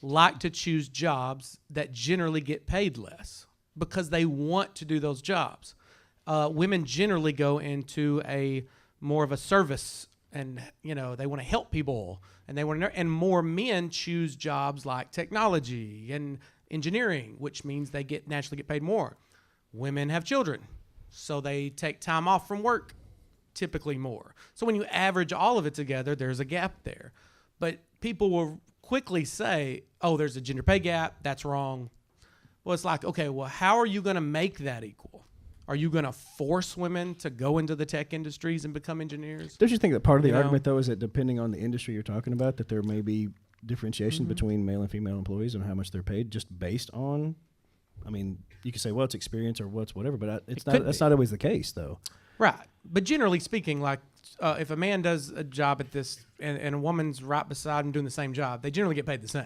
like to choose jobs that generally get paid less because they want to do those jobs. Women generally go into a more of a service, and they want to help people, and and more men choose jobs like technology and engineering, which means they naturally get paid more. Women have children, so they take time off from work typically more. So when you average all of it together, there's a gap there. But people will quickly say, oh, there's a gender pay gap, that's wrong. Well, it's like, okay, well, how are you going to make that equal? Are you going to force women to go into the tech industries and become engineers? Don't you think that part of the argument, though, is that depending on the industry you're talking about, that there may be differentiation between male and female employees and how much they're paid just based on I mean, you can say, well, it's experience or what's whatever, but It that's could be. not always the case, though. Right. But generally speaking, like if a man does a job at this and a woman's right beside him doing the same job, they generally get paid the same.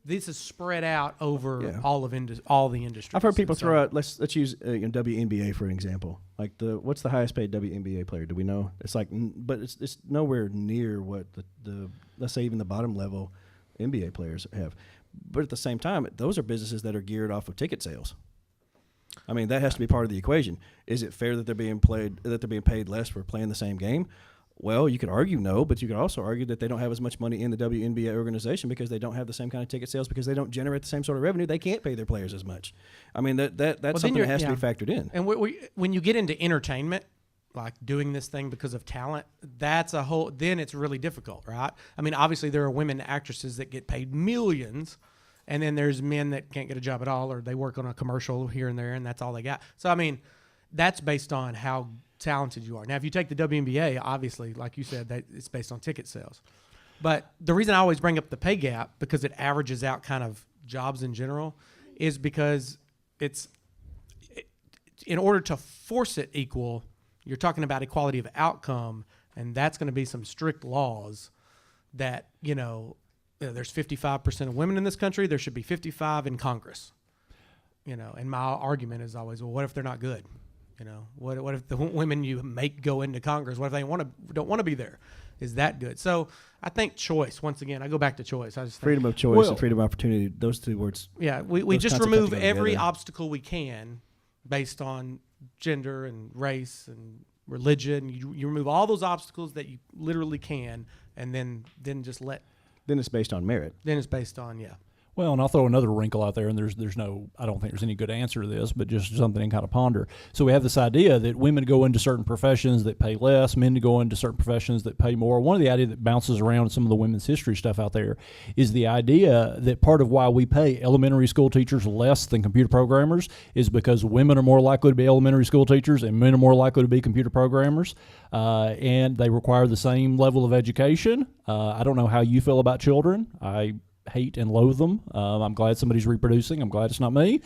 This is spread out over all the industries. I've heard people And so- throw out. Let's use WNBA for an example. Like what's the highest paid WNBA player? Do we know? It's like, but it's nowhere near what the let's say even the bottom level NBA players have. But at the same time, those are businesses that are geared off of ticket sales. I mean, that has to be part of the equation. Is it fair that they're being paid less for playing the same game? Well, you could argue no, but you could also argue that they don't have as much money in the WNBA organization because they don't have the same kind of ticket sales because they don't generate the same sort of revenue. They can't pay their players as much. I mean, that's something that has to be factored in. And when you get into entertainment, like doing this thing because of talent, that's a whole. Then it's really difficult, right? I mean, obviously there are women actresses that get paid millions, and then there's men that can't get a job at all, or they work on a commercial here and there, and that's all they got. So I mean, that's based on how talented you are. Now, if you take the WNBA, obviously, like you said, that it's based on ticket sales. But the reason I always bring up the pay gap, because it averages out kind of jobs in general, is because in order to force it equal, you're talking about equality of outcome, and that's going to be some strict laws that, there's 55% of women in this country. There should be 55 in Congress. And my argument is always, well, what if they're not good? What if the women you make go into Congress? What if they don't want to be there? Is that good? So I think choice. Once again, I go back to choice. I just Freedom of choice and freedom of opportunity. Those two words. Yeah, we just remove every obstacle we can based on gender and race and religion. You remove all those obstacles that you literally can, and then just let. Then it's based on merit. Then it's based on Well, and I'll throw another wrinkle out there, and there's no, I don't think there's any good answer to this, but just something to kind of ponder. So we have this idea that women go into certain professions that pay less, men to go into certain professions that pay more. One of the ideas that bounces around in some of the women's history stuff out there is the idea that part of why we pay elementary school teachers less than computer programmers is because women are more likely to be elementary school teachers and men are more likely to be computer programmers, and they require the same level of education. I don't know how you feel about children. I hate and loathe them. I'm glad somebody's reproducing. I'm glad it's not me.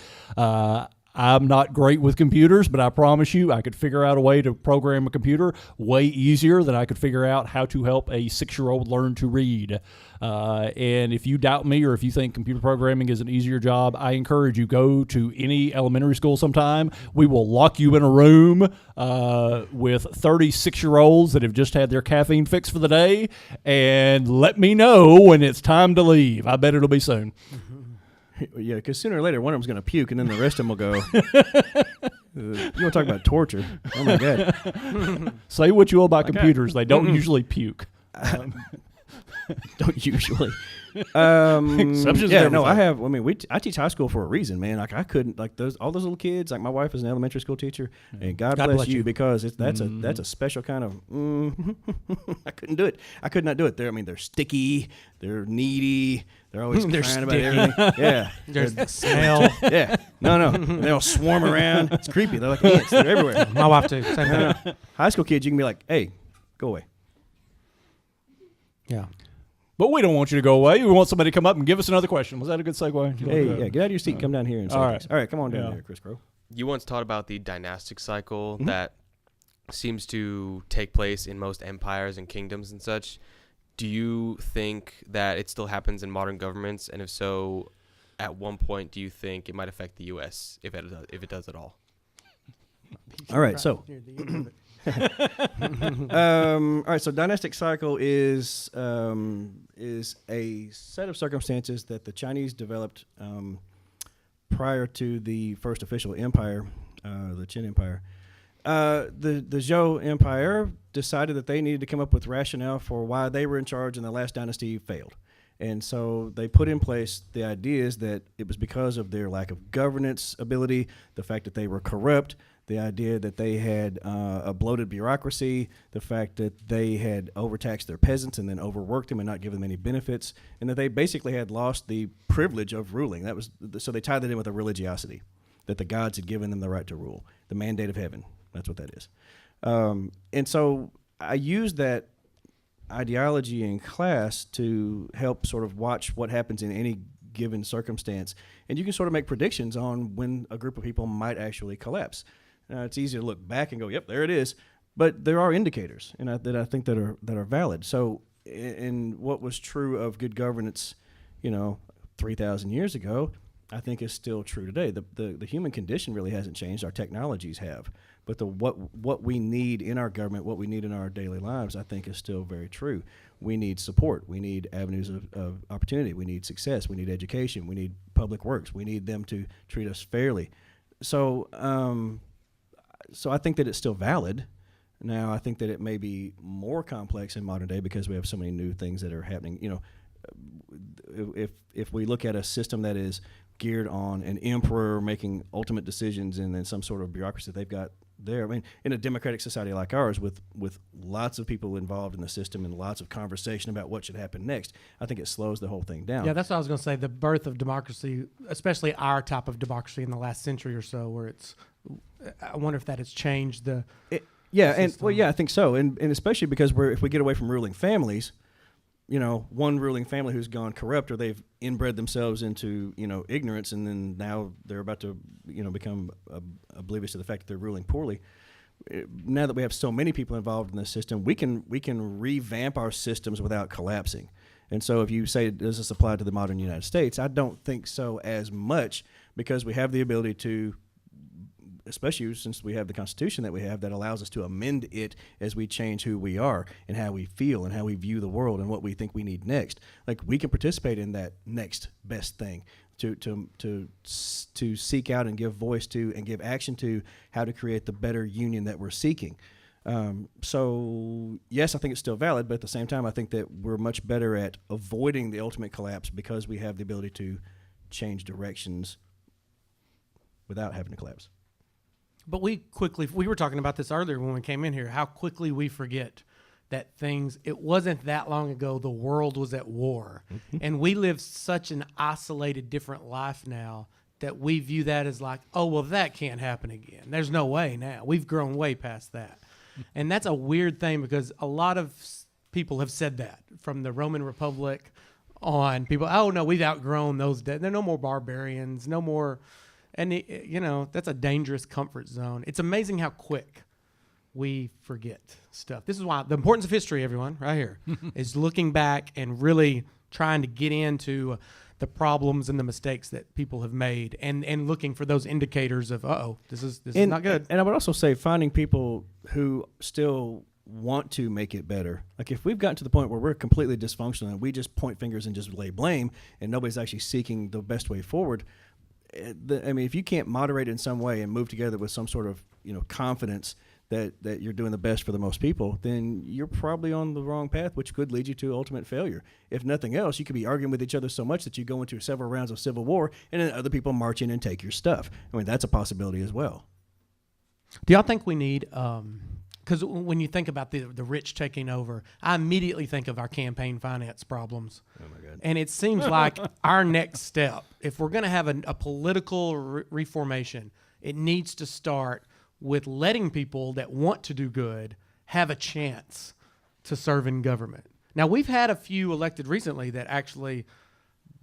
I'm not great with computers, but I promise you I could figure out a way to program a computer way easier than I could figure out how to help a 6-year-old learn to read. And if you doubt me or if you think computer programming is an easier job, I encourage you, go to any elementary school sometime. We will lock you in a room with 36-year-olds that have just had their caffeine fix for the day, and let me know when it's time to leave. I bet it'll be soon. Yeah, because sooner or later one of them's going to puke, and then the rest of them will go. You want to talk about torture? Oh my God! Say what you will about computers; they don't usually puke. Don't usually. Exceptions. Yeah, no, I have. I mean, I teach high school for a reason, man. Like I couldn't all those little kids. Like my wife is an elementary school teacher, and God bless you because that's a special kind of. I couldn't do it. I could not do it. They're sticky. They're needy. They're always crying about everything. Yeah, there's the smell. Yeah, no, they all swarm around. It's creepy. They're like ants. They're everywhere. My wife too. Same thing. No. High school kids, you can be like, hey, go away. Yeah. But we don't want you to go away. We want somebody to come up and give us another question. Was that a good segue? Hey, yeah, get out of your seat. Come down here and say this. All right, come on down here, Chris Crow. You once taught about the dynastic cycle that seems to take place in most empires and kingdoms and such. Do you think that it still happens in modern governments? And if so, at one point, do you think it might affect the U.S. if it does at all? All right, so. All right, so dynastic cycle is a set of circumstances that the Chinese developed prior to the first official empire, the Qin Empire. The Zhou Empire decided that they needed to come up with rationale for why they were in charge and the last dynasty failed. And so they put in place the ideas that it was because of their lack of governance ability, the fact that they were corrupt, the idea that they had a bloated bureaucracy, the fact that they had overtaxed their peasants and then overworked them and not given them any benefits, and that they basically had lost the privilege of ruling. So they tied that in with a religiosity, that the gods had given them the right to rule, the mandate of heaven. That's what that is. And so I used that ideology in class to help sort of watch what happens in any given circumstance, and you can sort of make predictions on when a group of people might actually collapse. It's easy to look back and go, "Yep, there it is," but there are indicators, and that I think that are valid. So, in what was true of good governance, 3,000 years ago, I think is still true today. The human condition really hasn't changed. Our technologies have, but what we need in our government, what we need in our daily lives, I think is still very true. We need support. We need avenues of opportunity. We need success. We need education. We need public works. We need them to treat us fairly. So, so I think that it's still valid. Now, I think that it may be more complex in modern day because we have so many new things that are happening. If we look at a system that is geared on an emperor making ultimate decisions and then some sort of bureaucracy that they've got there. I mean, in a democratic society like ours with lots of people involved in the system and lots of conversation about what should happen next, I think it slows the whole thing down. Yeah, that's what I was going to say. The birth of democracy, especially our type of democracy in the last century or so, where I wonder if that has changed the system. I think so. And especially because if we get away from ruling families, one ruling family who's gone corrupt or they've inbred themselves into, ignorance, and then now they're about to, become oblivious to the fact that they're ruling poorly. Now that we have so many people involved in the system, we can revamp our systems without collapsing. And so if you say, does this apply to the modern United States? I don't think so as much, because we have the ability to, especially since we have the Constitution that we have that allows us to amend it as we change who we are and how we feel and how we view the world and what we think we need next. Like, we can participate in that next best thing to seek out and give voice to and give action to how to create the better union that we're seeking. So yes, I think it's still valid, but at the same time, I think that we're much better at avoiding the ultimate collapse because we have the ability to change directions without having to collapse. But we were talking about this earlier when we came in here, how quickly we forget that it wasn't that long ago the world was at war. And we live such an isolated, different life now that we view that as like, oh, well, that can't happen again. There's no way now. We've grown way past that. And that's a weird thing, because a lot of people have said that from the Roman Republic on. People, oh, no, we've outgrown those days. There are no more barbarians, no more. And, that's a dangerous comfort zone. It's amazing how quick we forget stuff. This is why the importance of history, everyone, right here, is looking back and really trying to get into the problems and the mistakes that people have made and looking for those indicators of, this is not good. And I would also say finding people who still want to make it better. Like, if we've gotten to the point where we're completely dysfunctional and we just point fingers and just lay blame and nobody's actually seeking the best way forward, if you can't moderate it in some way and move together with some sort of confidence that you're doing the best for the most people, then you're probably on the wrong path, which could lead you to ultimate failure. If nothing else, you could be arguing with each other so much that you go into several rounds of civil war, and then other people march in and take your stuff. I mean, that's a possibility as well. Do y'all think we need because when you think about the rich taking over, I immediately think of our campaign finance problems. Oh, my God. And it seems like our next step, if we're going to have a political reformation, it needs to start with letting people that want to do good have a chance to serve in government. Now, we've had a few elected recently that actually,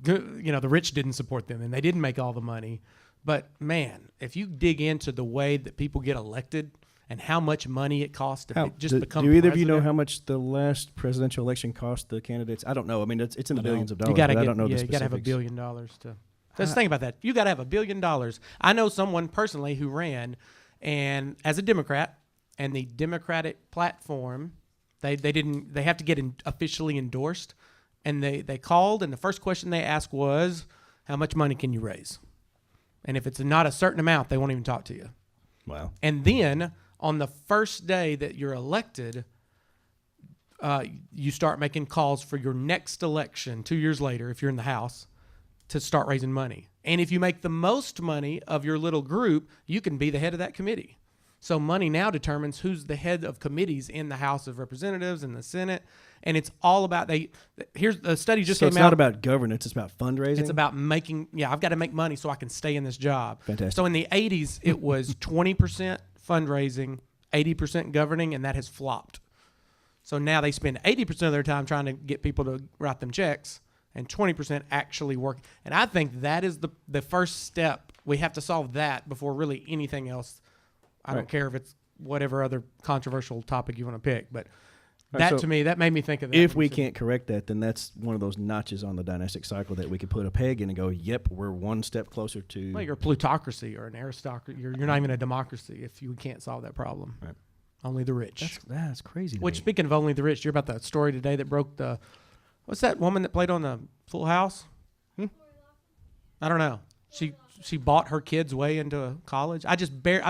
the rich didn't support them and they didn't make all the money. But, man, if you dig into the way that people get elected and how much money it costs to become president. Do either of you know how much the last presidential election cost the candidates? I don't know. I mean, it's in the billions of dollars. I don't know the specifics. You got to have $1 billion to. Just think about that. You got to have $1 billion. I know someone personally who ran, and as a Democrat, and the Democratic platform, they have to get officially endorsed, and they called, and the first question they asked was, how much money can you raise? And if it's not a certain amount, they won't even talk to you. Wow. And then on the first day that you're elected, you start making calls for your next election 2 years later, if you're in the House, to start raising money. And if you make the most money of your little group, you can be the head of that committee. So money now determines who's the head of committees in the House of Representatives and the Senate. And it's all about here's the study just came out. So it's not about governance, it's about fundraising? It's about I've got to make money so I can stay in this job. Fantastic. So in the 80s, it was 20% fundraising, 80% governing, and that has flopped. So now they spend 80% of their time trying to get people to write them checks and 20% actually work. And I think that is the first step. We have to solve that before really anything else. I don't care if it's whatever other controversial topic you want to pick, but that, to me, that made me think of that. If we can't correct that, then that's one of those notches on the dynastic cycle that we could put a peg in and go, yep, we're one step closer to. Well, you're a plutocracy or an aristocracy. You're not even a democracy if you can't solve that problem. Right. Only the rich. That's crazy. Which, speaking of only the rich, you're about that story today that broke the. What's that woman that played on the Full House? I don't know. She bought her kids way into college.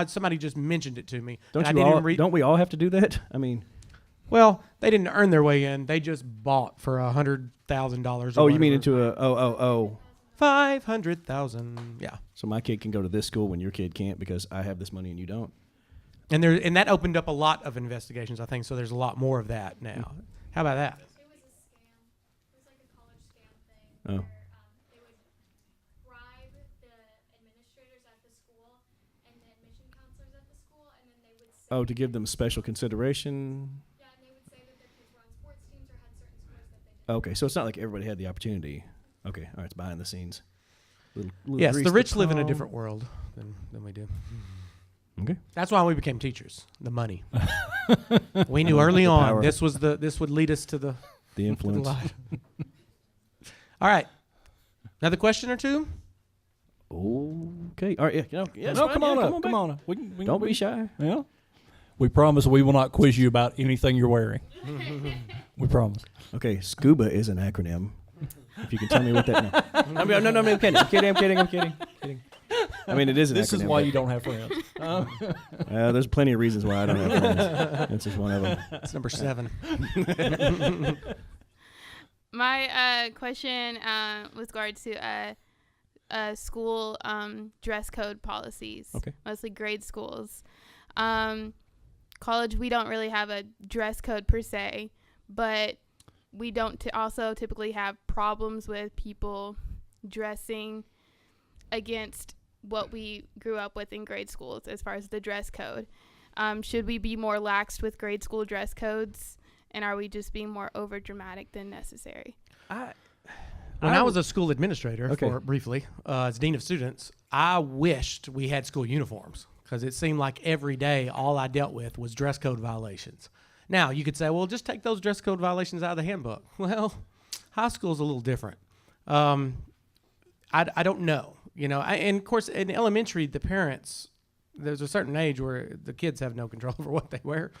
Somebody just mentioned it to me. Don't we all have to do that? I mean. Well, they didn't earn their way in. They just bought for $100,000. Oh, you mean into a 500,000. Yeah. So my kid can go to this school when your kid can't because I have this money and you don't. And that opened up a lot of investigations, I think. So there's a lot more of that now. How about that? It was a scam. It was like a college scam thing. Oh. Where, they would bribe the administrators at the school and the admission counselors at the school, and then they would say. Oh, to give them special consideration. Yeah, and they would say that their kids were on sports teams or had certain scores that they did. Okay, so it's not like everybody had the opportunity. Okay, all right, it's behind the scenes. Yes, the rich live in a different world than we do. Okay. That's why we became teachers. The money. We knew early on power. this would lead us to the influence. All right. Another question or two? Okay. All right. Yeah. No, come on back. on. Don't be shy. Yeah. We promise we will not quiz you about anything you're wearing. We promise. Okay. SCUBA is an acronym. If you can tell me what that. No, I'm kidding. I mean, it is an acronym. This is why you don't have friends. There's plenty of reasons why I don't have friends. That's just one of them. That's number 7. My question with regards to school dress code policies. Okay. Mostly grade schools. College, we don't really have a dress code per se, but we don't also typically have problems with people dressing against what we grew up with in grade schools as far as the dress code. Should we be more lax with grade school dress codes, and are we just being more over dramatic than necessary? When I was a school administrator briefly, as dean of students, I wished we had school uniforms because it seemed like every day all I dealt with was dress code violations. Now, you could say, well, just take those dress code violations out of the handbook. Well, high school is a little different. I don't know. And of course, in elementary, the parents, there's a certain age where the kids have no control over what they wear.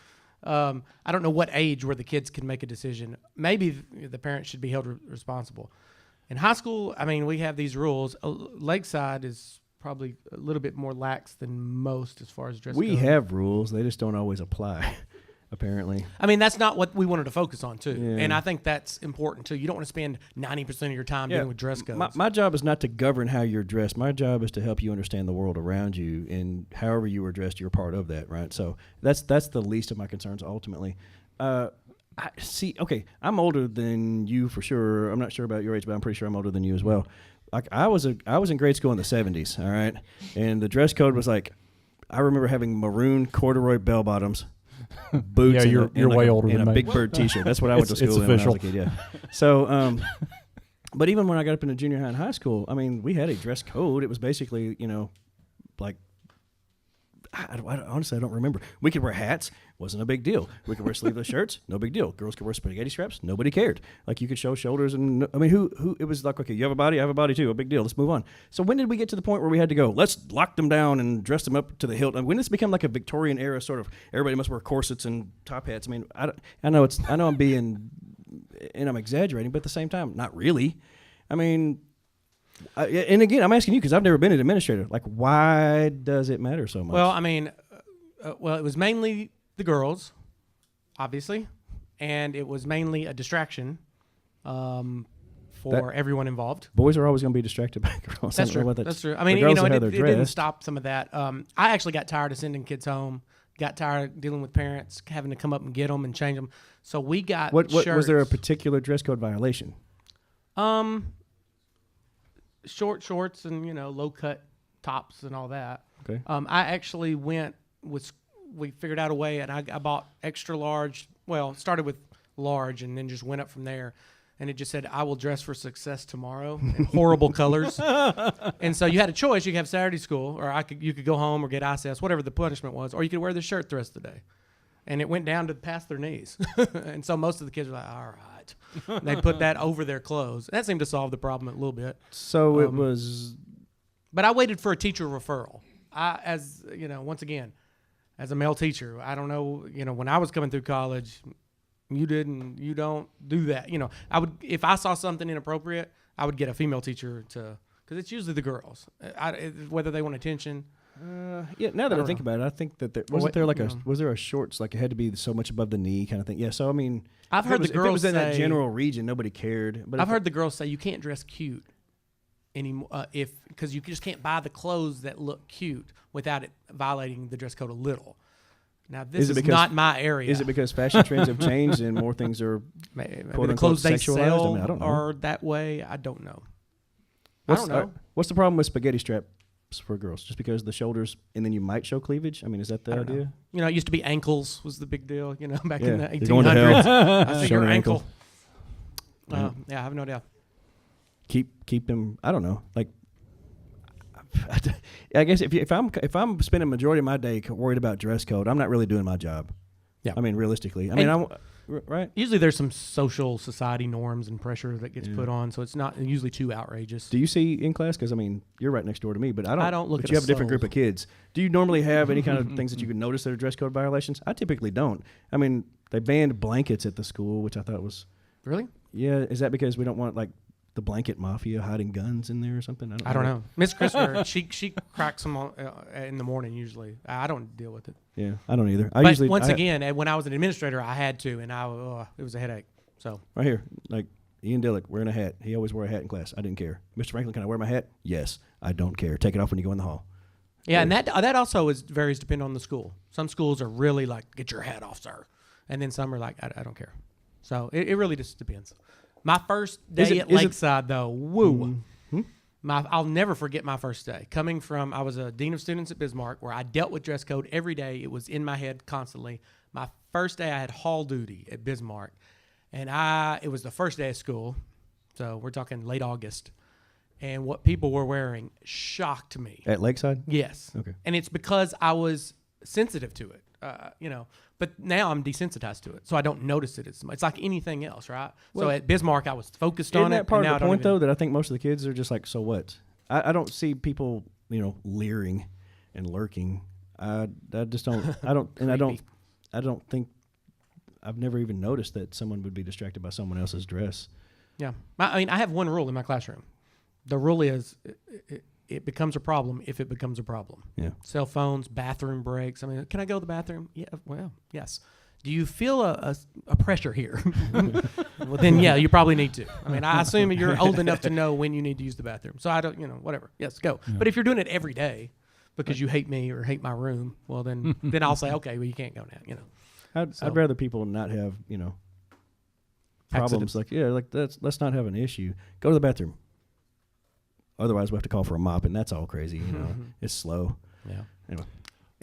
I don't know what age where the kids can make a decision. Maybe the parents should be held responsible. In high school, I mean, we have these rules. Lakeside is probably a little bit more lax than most as far as dress code. We have rules. They just don't always apply, apparently. I mean, that's not what we wanted to focus on, too. Yeah. And I think that's important, too. You don't want to spend 90% of your time dealing with dress codes. My job is not to govern how you're dressed. My job is to help you understand the world around you, and however you were dressed, you're part of that, right? So that's the least of my concerns, ultimately. I'm older than you for sure. I'm not sure about your age, but I'm pretty sure I'm older than you as well. Like I was in grade school in the 70s, all right? And the dress code was like, I remember having maroon corduroy bell bottoms, boots, you're way older than a me. Big Bird T-shirt. That's what I went to school in when I was a kid. Yeah. So, but even when I got up into junior high and high school, I mean, we had a dress code. It was basically, like. Honestly, I don't remember. We could wear hats, wasn't a big deal. We could wear sleeveless shirts, no big deal. Girls could wear spaghetti straps, nobody cared. Like you could show shoulders, and I mean, who? It was like, okay, you have a body, I have a body too, a big deal. Let's move on. So when did we get to the point where we had to go? Let's lock them down and dress them up to the hilt. And when did this become like a Victorian era sort of? Everybody must wear corsets and top hats. I mean, I know I'm being, and I'm exaggerating, but at the same time, not really. I mean. And again, I'm asking you because I've never been an administrator. Like, why does it matter so much? Well, I mean, it was mainly the girls, obviously, and it was mainly a distraction for everyone involved. Boys are always going to be distracted by girls. That's true. That's true. I mean, it didn't stop some of that. I actually got tired of sending kids home. Got tired of dealing with parents having to come up and get them and change them. So we got What shirts. Was there a particular dress code violation? Short shorts and low cut tops and all that. Okay. I actually we figured out a way, and I bought extra large. Well, started with large and then just went up from there. and it just said, "I will dress for success tomorrow," in horrible colors. And so you had a choice. You could have Saturday school, or you could go home or get ICS, whatever the punishment was, or you could wear the shirt the rest of the day. And it went down to past their knees. And so most of the kids were like, all right. They put that over their clothes. That seemed to solve the problem a little bit. So it was... But I waited for a teacher referral. Once again, as a male teacher, I don't know, when I was coming through college, you don't do that. I would, if I saw something inappropriate, I would get a female teacher to, because it's usually the girls, whether they want attention. Now that I think about it, I think that was there a shorts, like it had to be so much above the knee kind of thing? Yeah, so I mean, I've heard the girls if it was in that say- general region, nobody cared. But I've heard the girls say you can't dress cute anymore because you just can't buy the clothes that look cute without it violating the dress code a little. Now this is not my area. Is it because fashion trends have changed and more things are maybe quote the unquote clothes they sexualized? sell I mean, I don't know. are that way? I don't know. What's the problem with spaghetti straps for girls? Just because the shoulders and then you might show cleavage? I mean, is that the idea? It used to be ankles was the big deal. Back in the you're going to hell. 1800s. I see Showing your an ankle. Yeah. I have no idea. Keep them. I don't know. Like, I guess if I'm spending a majority of my day worried about dress code, I'm not really doing my job. Yeah. I mean, realistically. Right? Usually there's some social society norms and pressure that gets put on, so it's not usually too outrageous. Do you see in class? Because I mean, you're right next door to me, but I don't look. But at you have a different soul. group of kids. Do you normally have any kind of things that you can notice that are dress code violations? I typically don't. I mean, they banned blankets at the school, which I thought was really. Yeah, is that because we don't want like the blanket mafia hiding guns in there or something? I don't know. Miss Christopher, she cracks them in the morning usually. I don't deal with it. Yeah, I don't either. Again, when I was an administrator, I had to, and it was a headache. So right here, like Ian Dillick wearing a hat. He always wore a hat in class. I didn't care. Mr. Franklin, can I wear my hat? Yes, I don't care. Take it off when you go in the hall. Yeah, and that also varies depending on the school. Some schools are really like, get your hat off, sir. And then some are like, I don't care. So it really just depends. My first day at Lakeside, though, woo. I'll never forget my first day. I was a dean of students at Bismarck, where I dealt with dress code every day. It was in my head constantly. My first day, I had hall duty at Bismarck, and it was the first day of school, so we're talking late August. And what people were wearing shocked me. At Lakeside? Yes. Okay. And it's because I was sensitive to it, But now I'm desensitized to it, so I don't notice it as much. It's like anything else, right? Well, so at Bismarck, I was focused on it. Isn't that part and of the point, though, that I think most of the kids are just like, so what? I don't see people, leering and lurking. I just don't. I don't. And I don't think. I've never even noticed that someone would be distracted by someone else's dress. Yeah. I have one rule in my classroom. The rule is it becomes a problem if it becomes a problem. Yeah. Cell phones, bathroom breaks. I mean, can I go to the bathroom? Yeah. Well, yes. Do you feel a pressure here? Well, then, yeah, you probably need to. I mean, I assume you're old enough to know when you need to use the bathroom. So I don't, whatever. Yes, go. Yeah. But if you're doing it every day because you hate me or hate my room, well, then I'll say, okay, well, you can't go now, I'd rather people not have, problems. Accidents. Let's not have an issue. Go to the bathroom. Otherwise, we have to call for a mop, and that's all crazy. It's slow. Yeah.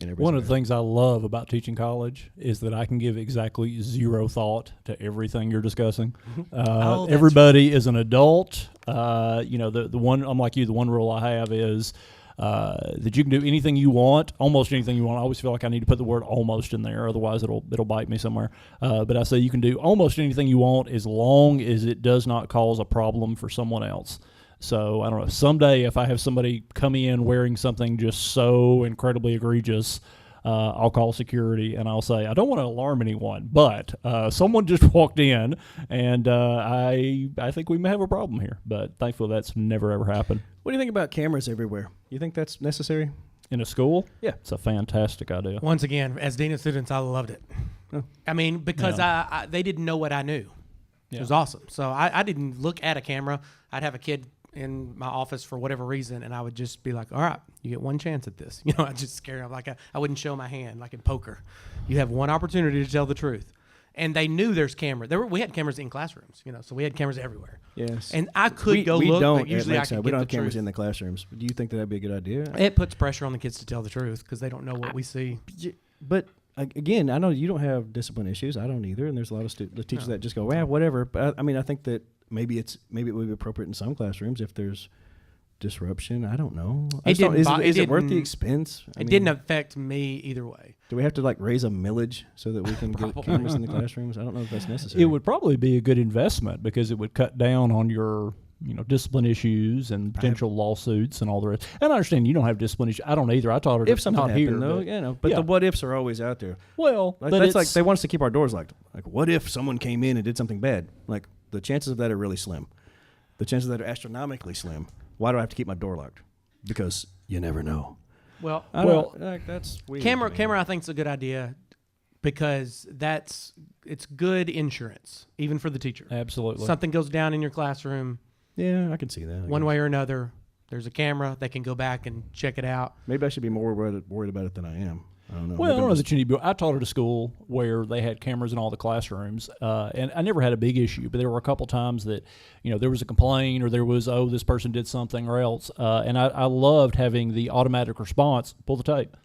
Anyway, one of the things I love about teaching college is that I can give exactly zero thought to everything you're discussing. Everybody is an adult. The one, I'm like you, the one rule I have is that you can do anything you want, almost anything you want. I always feel like I need to put the word almost in there, otherwise it'll bite me somewhere. But I say you can do almost anything you want as long as it does not cause a problem for someone else. So I don't know, someday if I have somebody come in wearing something just so incredibly egregious, I'll call security and I'll say, I don't want to alarm anyone, but someone just walked in and I think we may have a problem here. But thankfully that's never ever happened. What do you think about cameras everywhere? You think that's necessary? In a school? Yeah. It's a fantastic idea. Once again, as dean of students, I loved it. Oh. I mean, because they didn't know what I knew. Yeah. It was awesome. So I didn't look at a camera. I'd have a kid in my office for whatever reason, and I would just be like, all right, you get one chance at this. I'd just scare them. Like I wouldn't show my hand like in poker. You have one opportunity to tell the truth. And they knew there's camera. We had cameras in classrooms, so we had cameras everywhere. Yes. And I could look, but usually I could we get don't the have cameras truth. in the classrooms. Do you think that'd be a good idea? It puts pressure on the kids to tell the truth because they don't know what we see. But again, I know you don't have discipline issues. I don't either. And there's a lot of teachers that just go, well, whatever. But I think that maybe it would be appropriate in some classrooms if there's disruption. I don't know. Is it worth the expense? It didn't affect me either way. Do we have to like raise a millage so that we can get cameras in the classrooms? I don't know if that's necessary. It would probably be a good investment because it would cut down on your discipline issues and potential lawsuits and all the rest. And I understand you don't have discipline issues. I don't either. I taught it if something not happened, here. though, but the what ifs are always out there. Well, like, but that's like they want us to keep our doors locked. Like, what if someone came in and did something bad? Like, the chances of that are really slim. The chances of that are astronomically slim. Why do I have to keep my door locked? Because you never know. Well, that's weird. Camera, I think is a good idea because it's good insurance, even for the teacher. Absolutely. Something goes down in your classroom. Yeah, I can see that. One way or another, there's a camera. They can go back and check it out. Maybe I should be more worried about it than I am. I don't know. Well, I don't know that you need to be. I taught at a school where they had cameras in all the classrooms, and I never had a big issue, but there were a couple times that, there was a complaint or there was, this person did something or else, and I loved having the automatic response, pull the tape.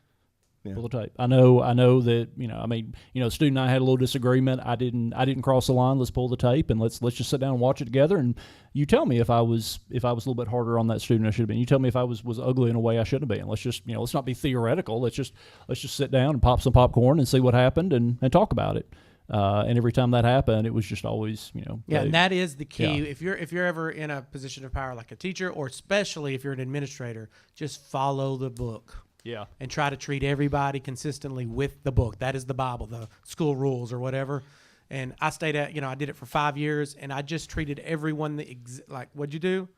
Yeah. Pull the tape. I know that, the student and I had a little disagreement. I didn't cross the line. Let's pull the tape and let's just sit down and watch it together. And you tell me if I was a little bit harder on that student I should have been. You tell me if I was ugly in a way I shouldn't have been. Let's just, let's not be theoretical. Let's just sit down and pop some popcorn and see what happened and talk about it. And every time that happened, it was just always, and that is the key. Yeah. If you're ever in a position of power like a teacher, or especially if you're an administrator, just follow the book. Yeah. And try to treat everybody consistently with the book. That is the Bible, the school rules or whatever. And I stayed at, I did it for 5 years, and I just treated everyone like, what'd you do?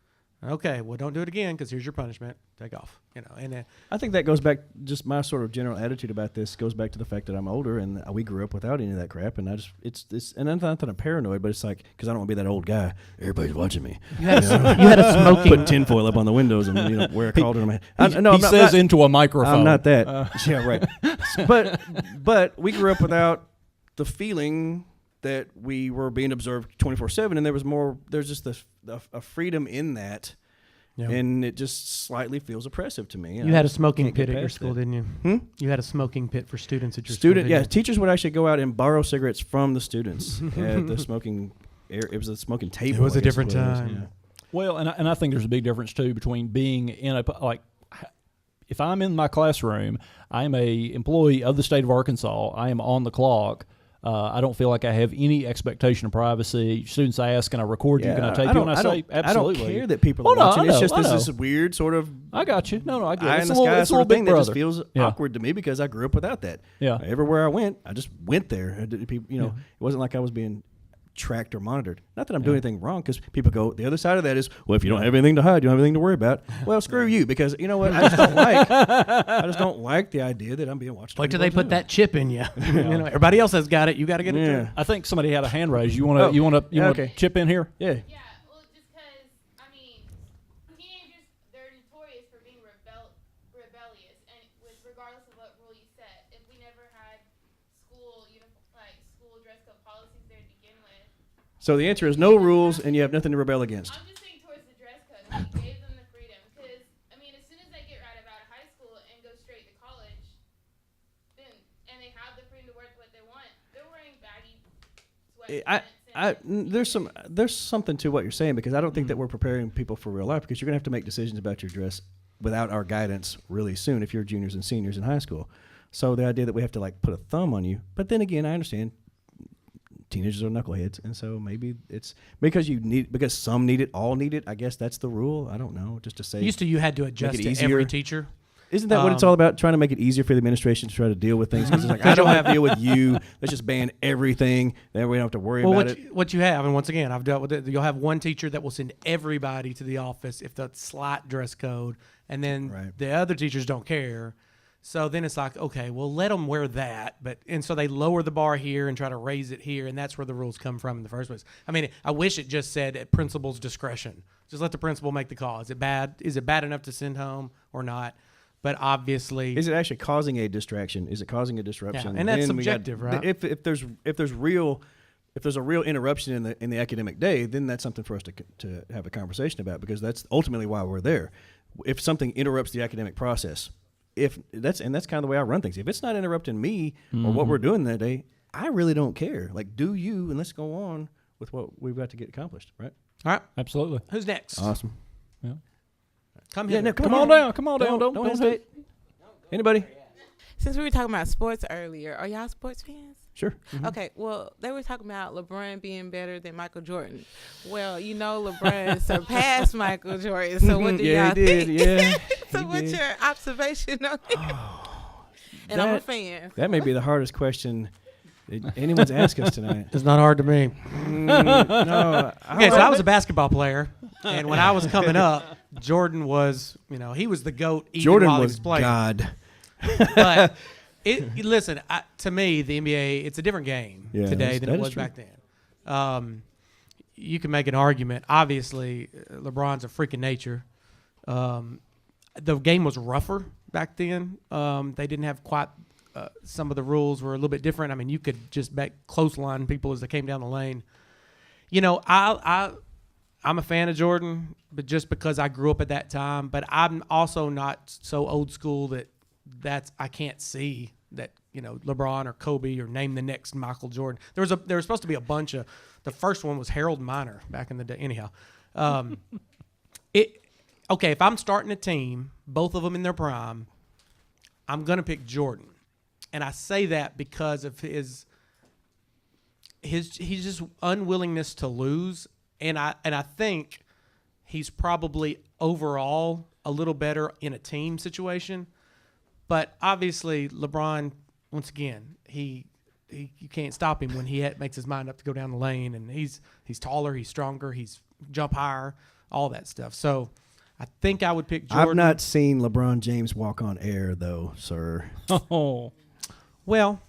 Okay, well, don't do it again because here's your punishment. Take off. And I think that goes back, just my sort of general attitude about this goes back to the fact that I'm older and we grew up without any of that crap. And and I'm not that I'm paranoid, but it's like, because I don't want to be that old guy. Everybody's watching me. You had a smoking. Put tinfoil up on the windows and wear a cauldron on my head. He says into a microphone. I'm not that. Yeah, right. But we grew up without the feeling that we were being observed 24/7, and there's just a freedom in that. Yeah. And it just slightly feels oppressive to me. You had a smoking pit at your school, didn't you? You had a smoking pit for students at your school, didn't you? Teachers would actually go out and borrow cigarettes from the students at the smoking area. It was a smoking table. It was a different time. Yeah. Well, and I think there's a big difference, too, between being in if I'm in my classroom, I'm a employee of the state of Arkansas, I am on the clock. I don't feel like I have any expectation of privacy. Students ask, can I record you? Can I tape you? And I say, absolutely. I don't care that people are watching. It's just this weird sort of... I got you. No, I get it. Eye in the sky sort of thing that just feels awkward to me because I grew up without that. Yeah. Everywhere I went, I just went there. It wasn't like I was being tracked or monitored. Not that I'm doing anything wrong, because people go, the other side of that is, well, if you don't have anything to hide, you don't have anything to worry about. Well, screw you, because you know what? I just don't like the idea that I'm being watched. Wait till they put that chip in you. Everybody else has got it. You got to get it too. I think somebody had a hand raise. You want to chip in here? Yeah. Yeah. Well, just because teenagers, they're notorious for being rebellious, and regardless of what rule you set, if we never had school dress code policies there to begin with. So the answer is no rules, and you have nothing to rebel against. I'm just saying towards the dress code, if we gave them the freedom, because as soon as they get right out of high school and go straight to college, and they have the freedom to wear what they want, they're wearing baggy sweatpants. There's something to what you're saying, because I don't think that we're preparing people for real life, because you're gonna have to make decisions about your dress without our guidance really soon if you're juniors and seniors in high school. So the idea that we have to put a thumb on you, but then again, I understand teenagers are knuckleheads, and so maybe it's because some need it, all need it. I guess that's the rule. I don't know. Just to say, you had to adjust to every teacher. Isn't that what it's all about? Trying to make it easier for the administration to try to deal with things. Because it's like, I don't have to deal with you. Let's just ban everything. Then we don't have to worry about it. What you have, and once again, I've dealt with it. You'll have one teacher that will send everybody to the office if the slight dress code, and then the other teachers don't care. So then it's like, okay, well, let them wear that. And so they lower the bar here and try to raise it here, and that's where the rules come from in the first place. I wish it just said at principal's discretion. Just let the principal make the call. Is it bad? Is it bad enough to send home or not? But obviously, is it actually causing a distraction? Is it causing a disruption? Yeah, and that's subjective, right? If there's a real interruption in the academic day, then that's something for us to have a conversation about, because that's ultimately why we're there. If something interrupts the academic process, that's kind of the way I run things. If it's not interrupting me or what we're doing that day, I really don't care. Do you, and let's go on with what we've got to get accomplished, right? All right. Absolutely. Who's next? Awesome. Come Yeah, here. no, Come on down. Come on down. Don't hesitate. Anybody? Since we were talking about sports earlier, are y'all sports fans? Sure. Okay, well, they were talking about LeBron being better than Michael Jordan. Well, LeBron surpassed Michael Jordan. So what do y'all think? Yeah. So he what's did. your observation on it? And I'm a fan. That may be the hardest question that anyone's asked us tonight. It's not hard to me. No. Okay, so I was a basketball player, and when I was coming up, Jordan was, he was the GOAT even Jordan while he was was playing. God. But listen, to me, the NBA, it's a different game today than it was back then. You can make an argument. Obviously, LeBron's a freak of nature. The game was rougher back then. They didn't have quite some of the rules were a little bit different. I mean, you could just back close line people as they came down the lane. I'm a fan of Jordan, but just because I grew up at that time. But I'm also not so old school that's I can't see that LeBron or Kobe or name the next Michael Jordan. There was supposed to be a bunch of. The first one was Harold Miner back in the day. Anyhow, if I'm starting a team, both of them in their prime, I'm gonna pick Jordan, and I say that because of his just unwillingness to lose, and I think he's probably overall a little better in a team situation. But obviously, LeBron, once again, you can't stop him when he makes his mind up to go down the lane, and he's taller, he's stronger, he's jump higher, all that stuff. So I think I would pick Jordan. I've not seen LeBron James walk on air, though, sir. Oh. Well,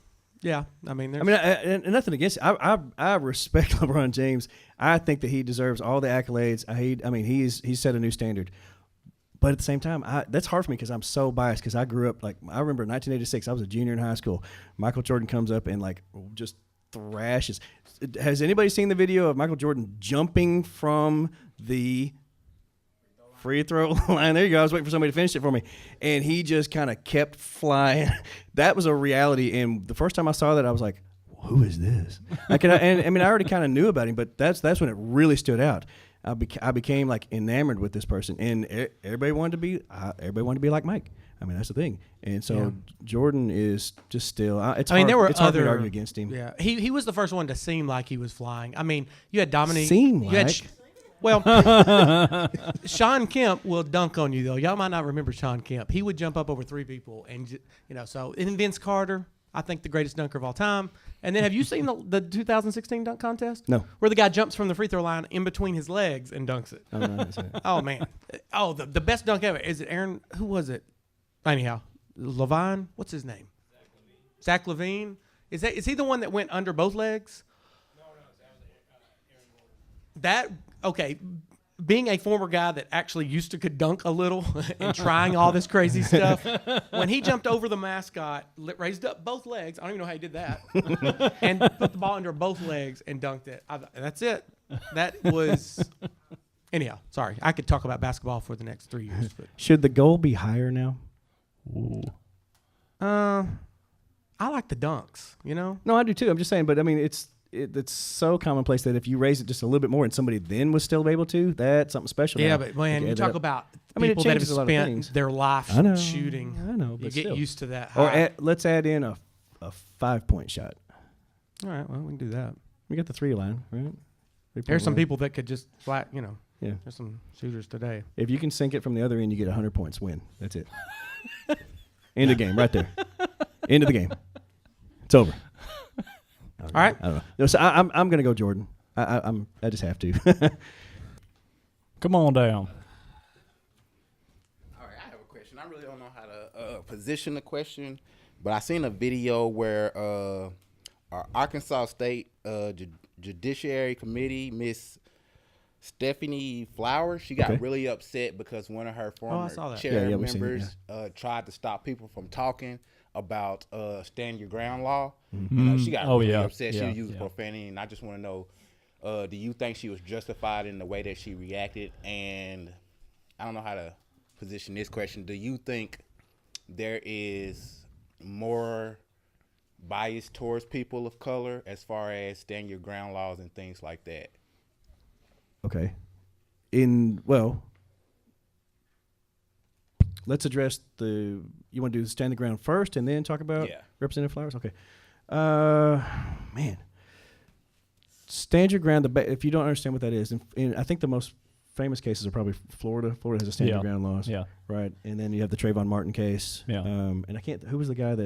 yeah. And nothing against it. I respect LeBron James. I think that he deserves all the accolades. He's set a new standard. But at the same time, that's hard for me because I'm so biased because I grew up, I remember in 1986, I was a junior in high school. Michael Jordan comes up and, just thrashes. Has anybody seen the video of Michael Jordan jumping from the free throw line? There you go. I was waiting for somebody to finish it for me. And he just kind of kept flying. That was a reality. And the first time I saw that, I was like, who is this? I already kind of knew about him, but that's when it really stood out. I became enamored with this person, and everybody wanted to be like Mike. That's the thing. And so Jordan is just still. It's hard to argue against him. Yeah, he was the first one to seem like he was flying. You had Dominique. Sean Kemp will dunk on you though. Y'all might not remember Sean Kemp. He would jump up over three people, and and Vince Carter, I think the greatest dunker of all time. And then have you seen the 2016 dunk contest? No. Where the guy jumps from the free throw line in between his legs and dunks it. Oh, no, oh man. Oh, the best dunk ever. Is it Aaron? Who was it? Anyhow, Levine. What's his name? Zach Levine. Is he the one that went under both legs? No, that okay. Being a former guy that actually could dunk a little and trying all this crazy stuff, when he jumped over the mascot, raised up both legs, I don't even know how he did that, and put the ball under both legs and dunked it. That's it. That was... Anyhow, sorry. I could talk about basketball for the next 3 years. But. Should the goal be higher now? Ooh. I like the dunks, No, I do too. I'm just saying, but it's so commonplace that if you raise it just a little bit more and somebody then was still able to, that's something special. Yeah, now. but man, you talk about people it that have changes a lot of spent things. their life shooting. I know, but you get still. used to that. Or let's add in a 5-point shot. All right, well, we can do that. We got the 3 line, right? There's some people that could just flat, Yeah. There's some shooters today. If you can sink it from the other end, you get 100 points. Win. That's it. End of game, right there. End of the game. It's over. All right. I don't know. No, so I'm gonna go Jordan. I just have to. Come on down. All right, I have a question. I really don't know how to position the question, but I seen a video where our Arkansas State Judiciary Committee, Miss Stephanie Flowers, she got really upset because one of her former chair members tried to stop people from talking about stand your ground law. Mm-hmm. She got really upset. Yeah, She was using profanity, and I just want to know, do you think she was justified in the way that she reacted? And I don't know how to position this question. Do you think there is more bias towards people of color as far as stand your ground laws and things like that? Okay. let's address you want to do the stand the ground first and then talk about Representative Flowers? Okay. Man. Stand your ground. If you don't understand what that is, and I think the most famous cases are probably Florida. Florida has a stand your ground laws. Yeah. Right. And then you have the Trayvon Martin case. Yeah. And I can't, who was the guy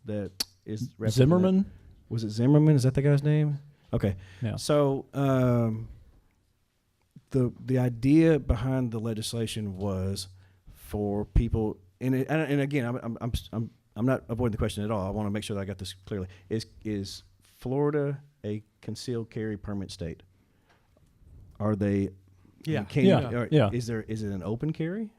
that is Zimmerman? Was it Zimmerman? Is that the guy's name? Okay. Yeah. So the idea behind the legislation was for people, and again, I'm not avoiding the question at all. I want to make sure that I got this clearly. Is Florida a concealed carry permit state? Are they? Yeah. Is it an open carry?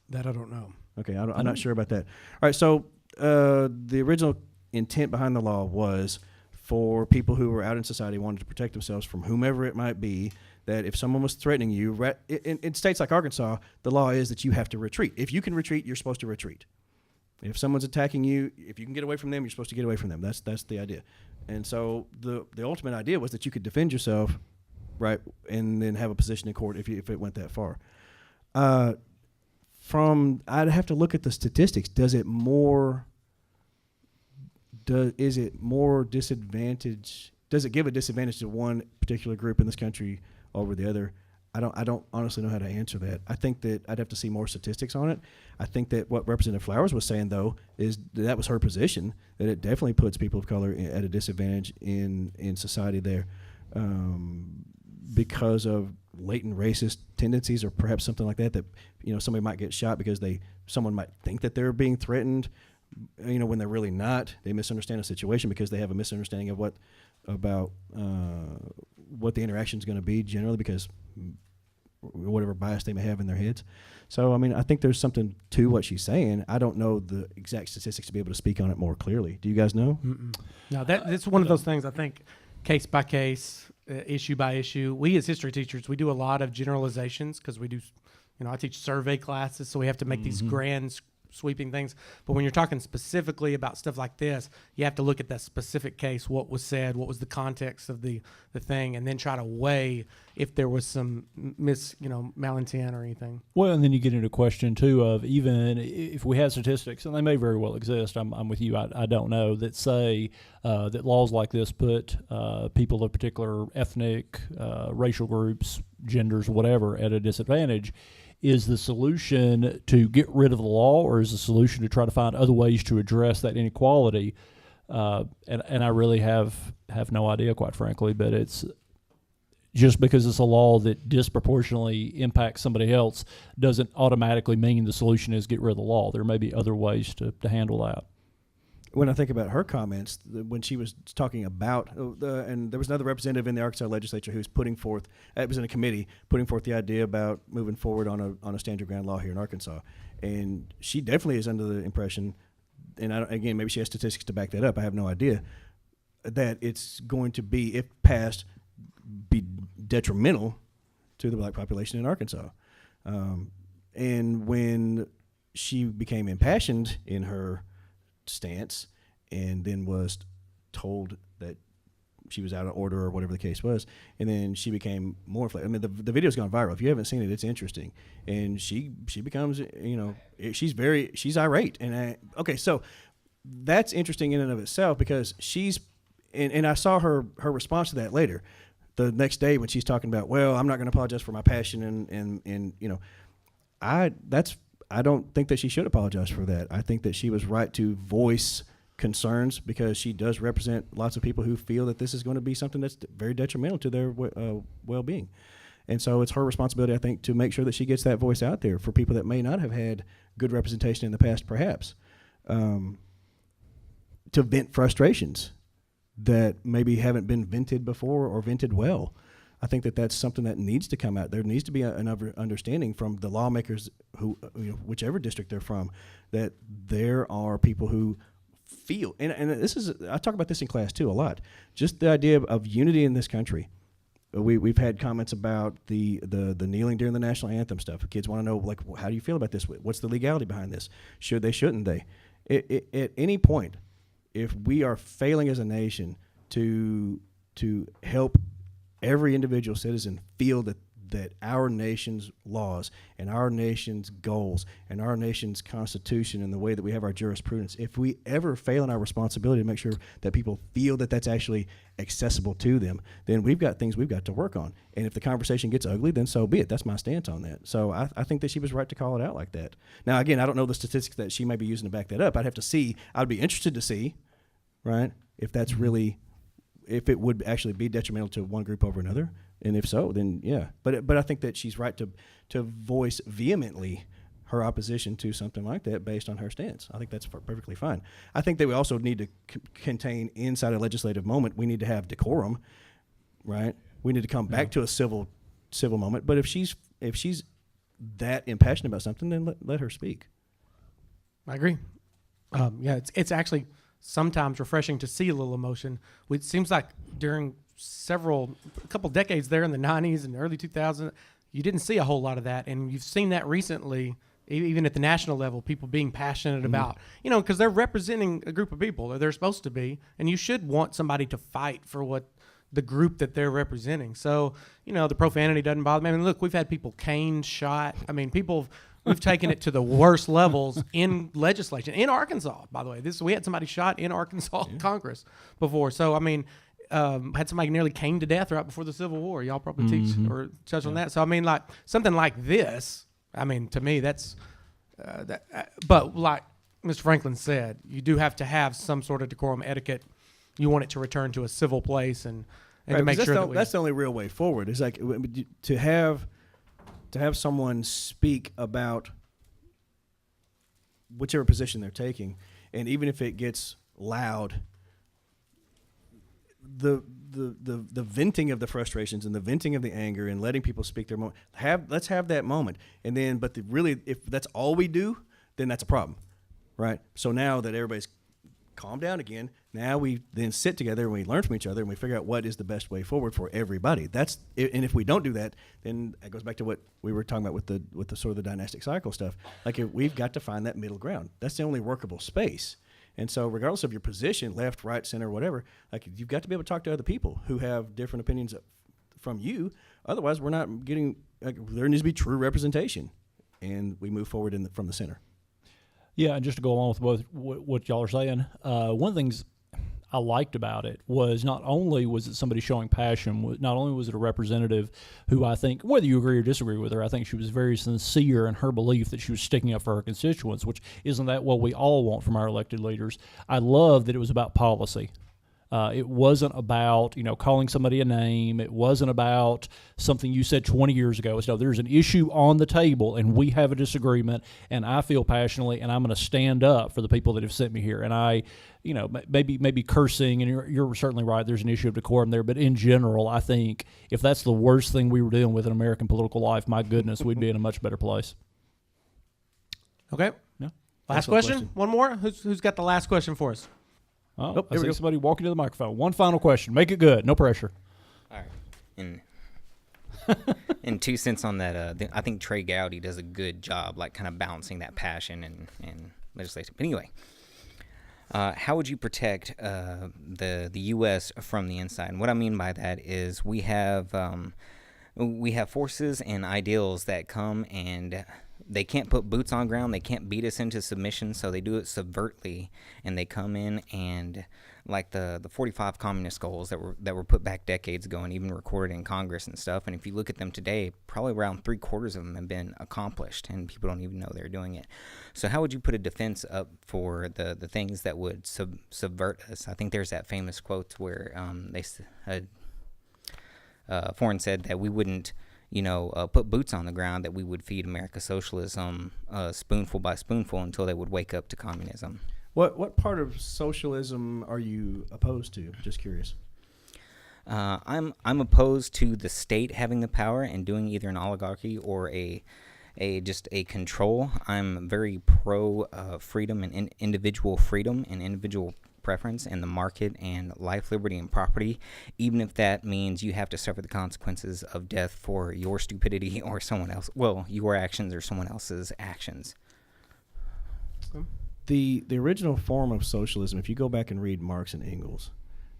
That I don't know. Okay, I'm not sure about that. All right, so the original intent behind the law was for people who were out in society wanted to protect themselves from whomever it might be, that if someone was threatening you, in states like Arkansas, the law is that you have to retreat. If you can retreat, you're supposed to retreat. If someone's attacking you, if you can get away from them, you're supposed to get away from them. That's the idea. And so the ultimate idea was that you could defend yourself, right, and then have a position in court if it went that far. I'd have to look at the statistics. Is it more disadvantage? Does it give a disadvantage to one particular group in this country over the other? I don't honestly know how to answer that. I think that I'd have to see more statistics on it. I think that what Representative Flowers was saying, though, is that was her position, that it definitely puts people of color at a disadvantage in society there because of latent racist tendencies or perhaps something like that, somebody might get shot because someone might think that they're being threatened, when they're really not. They misunderstand a situation because they have a misunderstanding of what the interaction is going to be generally because whatever bias they may have in their heads. So, I think there's something to what she's saying. I don't know the exact statistics to be able to speak on it more clearly. Do you guys know? No, that's one of those things, I think, case by case, issue by issue. We as history teachers, we do a lot of generalizations because we do, I teach survey classes, so we have to make these grand sweeping things. But when you're talking specifically about stuff like this, you have to look at that specific case, what was said, what was the context of the thing, and then try to weigh if there was some malintent or anything. Well, and then you get into a question too of even if we had statistics, and they may very well exist, I'm with you, I don't know, that say that laws like this put people of particular ethnic, racial groups, genders, whatever, at a disadvantage. Is the solution to get rid of the law, or is the solution to try to find other ways to address that inequality? And I really have no idea, quite frankly, but it's just because it's a law that disproportionately impacts somebody else doesn't automatically mean the solution is get rid of the law. There may be other ways to handle that. When I think about her comments, when she was talking about, and there was another representative in the Arkansas legislature who was putting forth, it was in a committee, putting forth the idea about moving forward on a stand your ground law here in Arkansas. And she definitely is under the impression, and again, maybe she has statistics to back that up, I have no idea, that it's going to be, if passed, be detrimental to the black population in Arkansas. And when she became impassioned in her stance and then was told that she was out of order or whatever the case was, and then she became more inflated. The video's gone viral. If you haven't seen it, it's interesting. And she becomes, she's irate. And okay, so that's interesting in and of itself because and I saw her response to that later the next day when she's talking about, well, I'm not going to apologize for my passion and I don't think that she should apologize for that. I think that she was right to voice concerns because she does represent lots of people who feel that this is going to be something that's very detrimental to their well-being. And so it's her responsibility, I think, to make sure that she gets that voice out there for people that may not have had good representation in the past, perhaps, to vent frustrations that maybe haven't been vented before or vented well. I think that that's something that needs to come out. There needs to be an understanding from the lawmakers who, whichever district they're from, that there are people who feel, and this is, I talk about this in class too a lot, just the idea of unity in this country. We've had comments about the kneeling during the national anthem stuff. Kids want to know, like, how do you feel about this? What's the legality behind this? Should they, shouldn't they? At any point, if we are failing as a nation to help every individual citizen feel that that our nation's laws and our nation's goals and our nation's constitution and the way that we have our jurisprudence, if we ever fail in our responsibility to make sure that people feel that that's actually accessible to them, then we've got things we've got to work on. And if the conversation gets ugly, then so be it. That's my stance on that. So I think that she was right to call it out like that. Now, again, I don't know the statistics that she may be using to back that up. I'd have to see. I'd be interested to see, right, if that's really, if it would actually be detrimental to one group over another. And if so, then yeah. But I think that she's right to voice vehemently her opposition to something like that based on her stance. I think that's perfectly fine. I think that we also need to contain inside a legislative moment. We need to have decorum, right? We need to come back to a civil moment. But if she's that impassioned about something, then let her speak. I agree. Yeah, it's actually sometimes refreshing to see a little emotion. It seems like during a couple decades there in the 90s and early 2000s, you didn't see a whole lot of that. And you've seen that recently, even at the national level, people being passionate about, because they're representing a group of people, or they're supposed to be, and you should want somebody to fight for what the group that they're representing. So, the profanity doesn't bother me. I mean, look, we've had people caned, shot. I mean, we've taken it to the worst levels in legislation. In Arkansas, by the way. We had somebody shot in Arkansas Congress before. So, I mean, had somebody nearly caned to death right before the Civil War. Y'all probably teach or touch on that. So, I mean, like, something like this, I mean, to me, that's but like Mr. Franklin said, you do have to have some sort of decorum etiquette. You want it to return to a civil place and to make sure that's the only real way forward. Is like to have someone speak about whichever position they're taking, and even if it gets loud, the venting of the frustrations and the venting of the anger and letting people speak their moment. Let's have that moment, and then if that's all we do, then that's a problem, right? So now that everybody's calmed down again, now we then sit together and we learn from each other and we figure out what is the best way forward for everybody. And if we don't do that, then it goes back to what we were talking about with the sort of the dynastic cycle stuff. Like we've got to find that middle ground. That's the only workable space. And so regardless of your position, left, right, center, whatever, like you've got to be able to talk to other people who have different opinions from you. Otherwise, we're not getting, there needs to be true representation, and we move forward from the center. Yeah, and just to go along with both what y'all are saying, one of the things I liked about it was not only was it somebody showing passion, not only was it a representative who I think, whether you agree or disagree with her, I think she was very sincere in her belief that she was sticking up for her constituents, which isn't that what we all want from our elected leaders. I love that it was about policy. It wasn't about, calling somebody a name. It wasn't about something you said 20 years ago. So there's an issue on the table, and we have a disagreement, and I feel passionately, and I'm going to stand up for the people that have sent me here. And I, maybe cursing, and you're certainly right, there's an issue of decorum there. But in general, I think if that's the worst thing we were dealing with in American political life, my goodness, we'd be in a much better place. Okay. Yeah. Last question. One more. Who's got the last question for us? Oh, I see somebody walking to the microphone. One final question. Make it good. No pressure. All right. And 2 cents on that. I think Trey Gowdy does a good job, like kind of balancing that passion and legislation. But anyway, how would you protect the U.S. from the inside? And what I mean by that is we have forces and ideals that come and they can't put boots on ground. They can't beat us into submission, so they do it subvertly, and they come in and like the 45 communist goals that were put back decades ago and even recorded in Congress and stuff. And if you look at them today, probably around 3/4 of them have been accomplished, and people don't even know they're doing it. So how would you put a defense up for the things that would subvert us? I think there's that famous quote where Foreign said that we wouldn't put boots on the ground, that we would feed America socialism spoonful by spoonful until they would wake up to communism. What part of socialism are you opposed to? Just curious. I'm opposed to the state having the power and doing either an oligarchy or a control. I'm very pro freedom and individual freedom and individual preference and the market and life, liberty, and property, even if that means you have to suffer the consequences of death for your stupidity or someone else. Well, your actions or someone else's actions. The original form of socialism, if you go back and read Marx and Engels,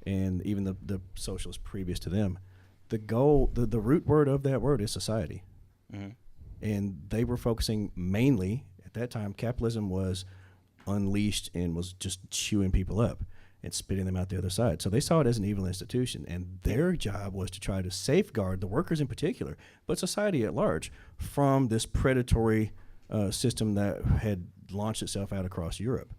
and even the socialists previous to them, the goal, the root word of that word is society. Mm-hmm. And they were focusing mainly, at that time, capitalism was unleashed and was just chewing people up and spitting them out the other side. So they saw it as an evil institution, and their job was to try to safeguard the workers in particular, but society at large, from this predatory system that had launched itself out across Europe,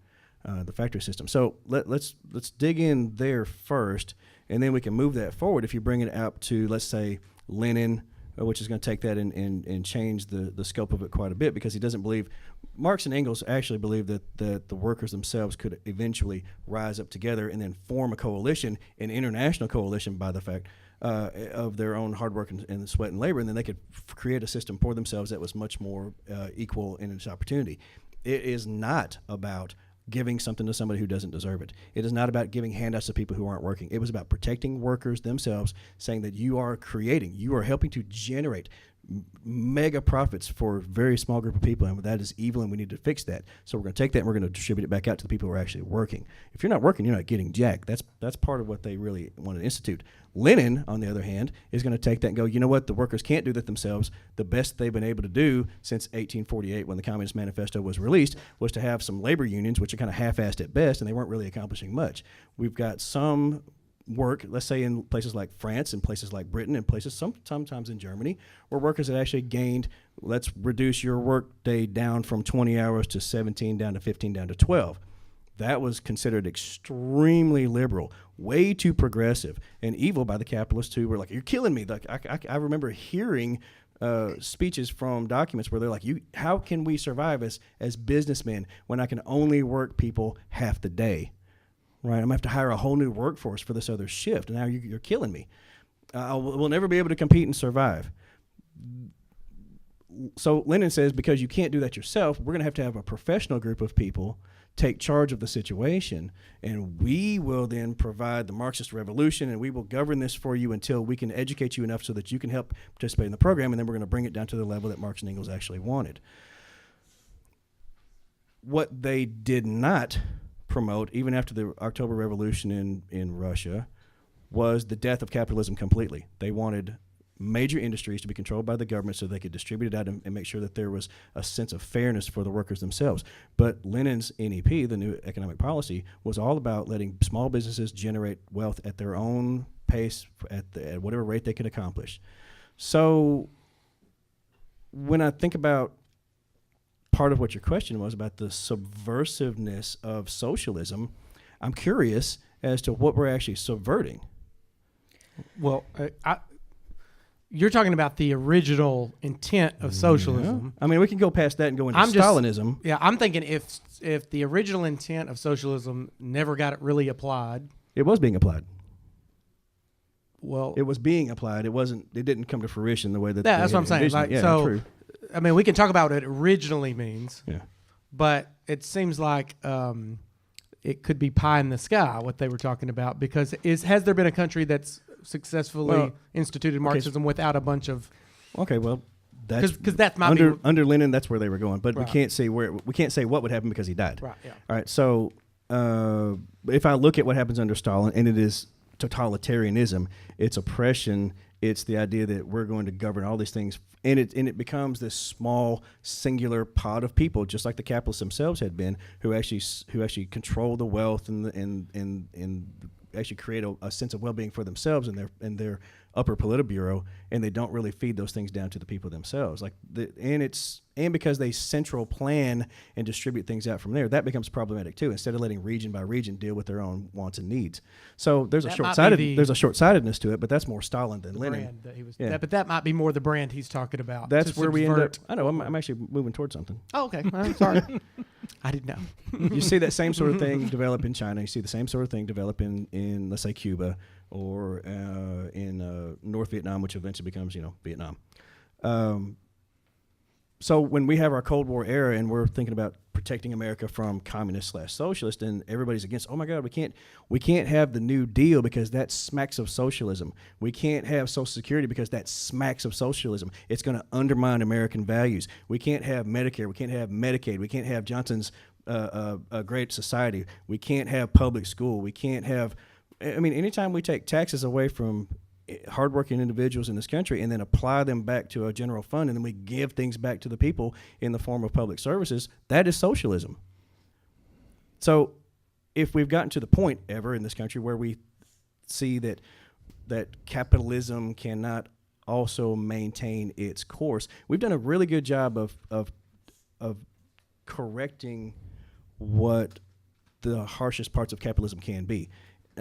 the factory system. So let's dig in there first, and then we can move that forward. If you bring it out to, let's say, Lenin, which is going to take that and change the scope of it quite a bit, because he doesn't believe, Marx and Engels actually believe that the workers themselves could eventually rise up together and then form a coalition, an international coalition, by the fact of their own hard work and sweat and labor, and then they could create a system for themselves that was much more equal in its opportunity. It is not about giving something to somebody who doesn't deserve it. It is not about giving handouts to people who aren't working. It was about protecting workers themselves, saying that you are helping to generate mega profits for a very small group of people, and that is evil, and we need to fix that. So we're going to take that and we're going to distribute it back out to the people who are actually working. If you're not working, you're not getting jack. That's part of what they really want to institute. Lenin, on the other hand, is going to take that and go, you know what, the workers can't do that themselves. The best they've been able to do since 1848, when the Communist Manifesto was released, was to have some labor unions, which are kind of half-assed at best, and they weren't really accomplishing much. We've got some work, let's say in places like France and places like Britain and places sometimes in Germany, where workers had actually gained, let's reduce your work day down from 20 hours to 17, down to 15, down to 12. That was considered extremely liberal, way too progressive, and evil by the capitalists who were like, you're killing me. Like I remember hearing speeches from documents where they're like, how can we survive as businessmen when I can only work people half the day? Right, I'm going to have to hire a whole new workforce for this other shift, and now you're killing me. We'll never be able to compete and survive. So Lenin says, because you can't do that yourself, we're going to have a professional group of people take charge of the situation, and we will then provide the Marxist revolution, and we will govern this for you until we can educate you enough so that you can help participate in the program, and then we're going to bring it down to the level that Marx and Engels actually wanted. What they did not promote, even after the October Revolution in Russia, was the death of capitalism completely. They wanted major industries to be controlled by the government so they could distribute it out and make sure that there was a sense of fairness for the workers themselves. But Lenin's NEP, the new economic policy, was all about letting small businesses generate wealth at their own pace, at whatever rate they could accomplish. So when I think about part of what your question was about the subversiveness of socialism, I'm curious as to what we're actually subverting. Well, you're talking about the original intent of socialism. Yeah. I mean, we can go past that and go into Stalinism. I'm thinking if the original intent of socialism never got it really applied. It was being applied. Well, it was being applied. It didn't come to fruition the way that. That's what I'm saying. Like, true. I mean, we can talk about what it originally means, but it seems like it could be pie in the sky, what they were talking about, because has there been a country that's successfully instituted Marxism without a bunch of... Okay, well, because that might under Lenin, that's where they were going, but we can't say what would happen because he died. Right. Yeah. All right. So if I look at what happens under Stalin, and it is totalitarianism, it's oppression. It's the idea that we're going to govern all these things, and it becomes this small, singular pod of people, just like the capitalists themselves had been, who actually control the wealth and actually create a sense of well-being for themselves and their upper Politburo, and they don't really feed those things down to the people themselves. And because they central plan and distribute things out from there, that becomes problematic too. Instead of letting region by region deal with their own wants and needs, so there's a short-sightedness to it. But that's more Stalin than Lenin. But that might be more the brand he's talking about. That's where we end up. I know. I'm actually moving towards something. Oh, okay. Sorry, I didn't know. You see that same sort of thing develop in China. You see the same sort of thing develop in let's say Cuba or in North Vietnam, which eventually becomes Vietnam. So when we have our Cold War era and we're thinking about protecting America from communist/socialist, and everybody's against, oh my God, we can't have the New Deal because that smacks of socialism. We can't have Social Security because that smacks of socialism. It's going to undermine American values. We can't have Medicare. We can't have Medicaid. We can't have Johnson's a Great Society. We can't have public school. We can't have. I mean, anytime we take taxes away from hardworking individuals in this country and then apply them back to a general fund, and then we give things back to the people in the form of public services, that is socialism. So if we've gotten to the point ever in this country where we see that capitalism cannot also maintain its course, we've done a really good job of correcting what the harshest parts of capitalism can be.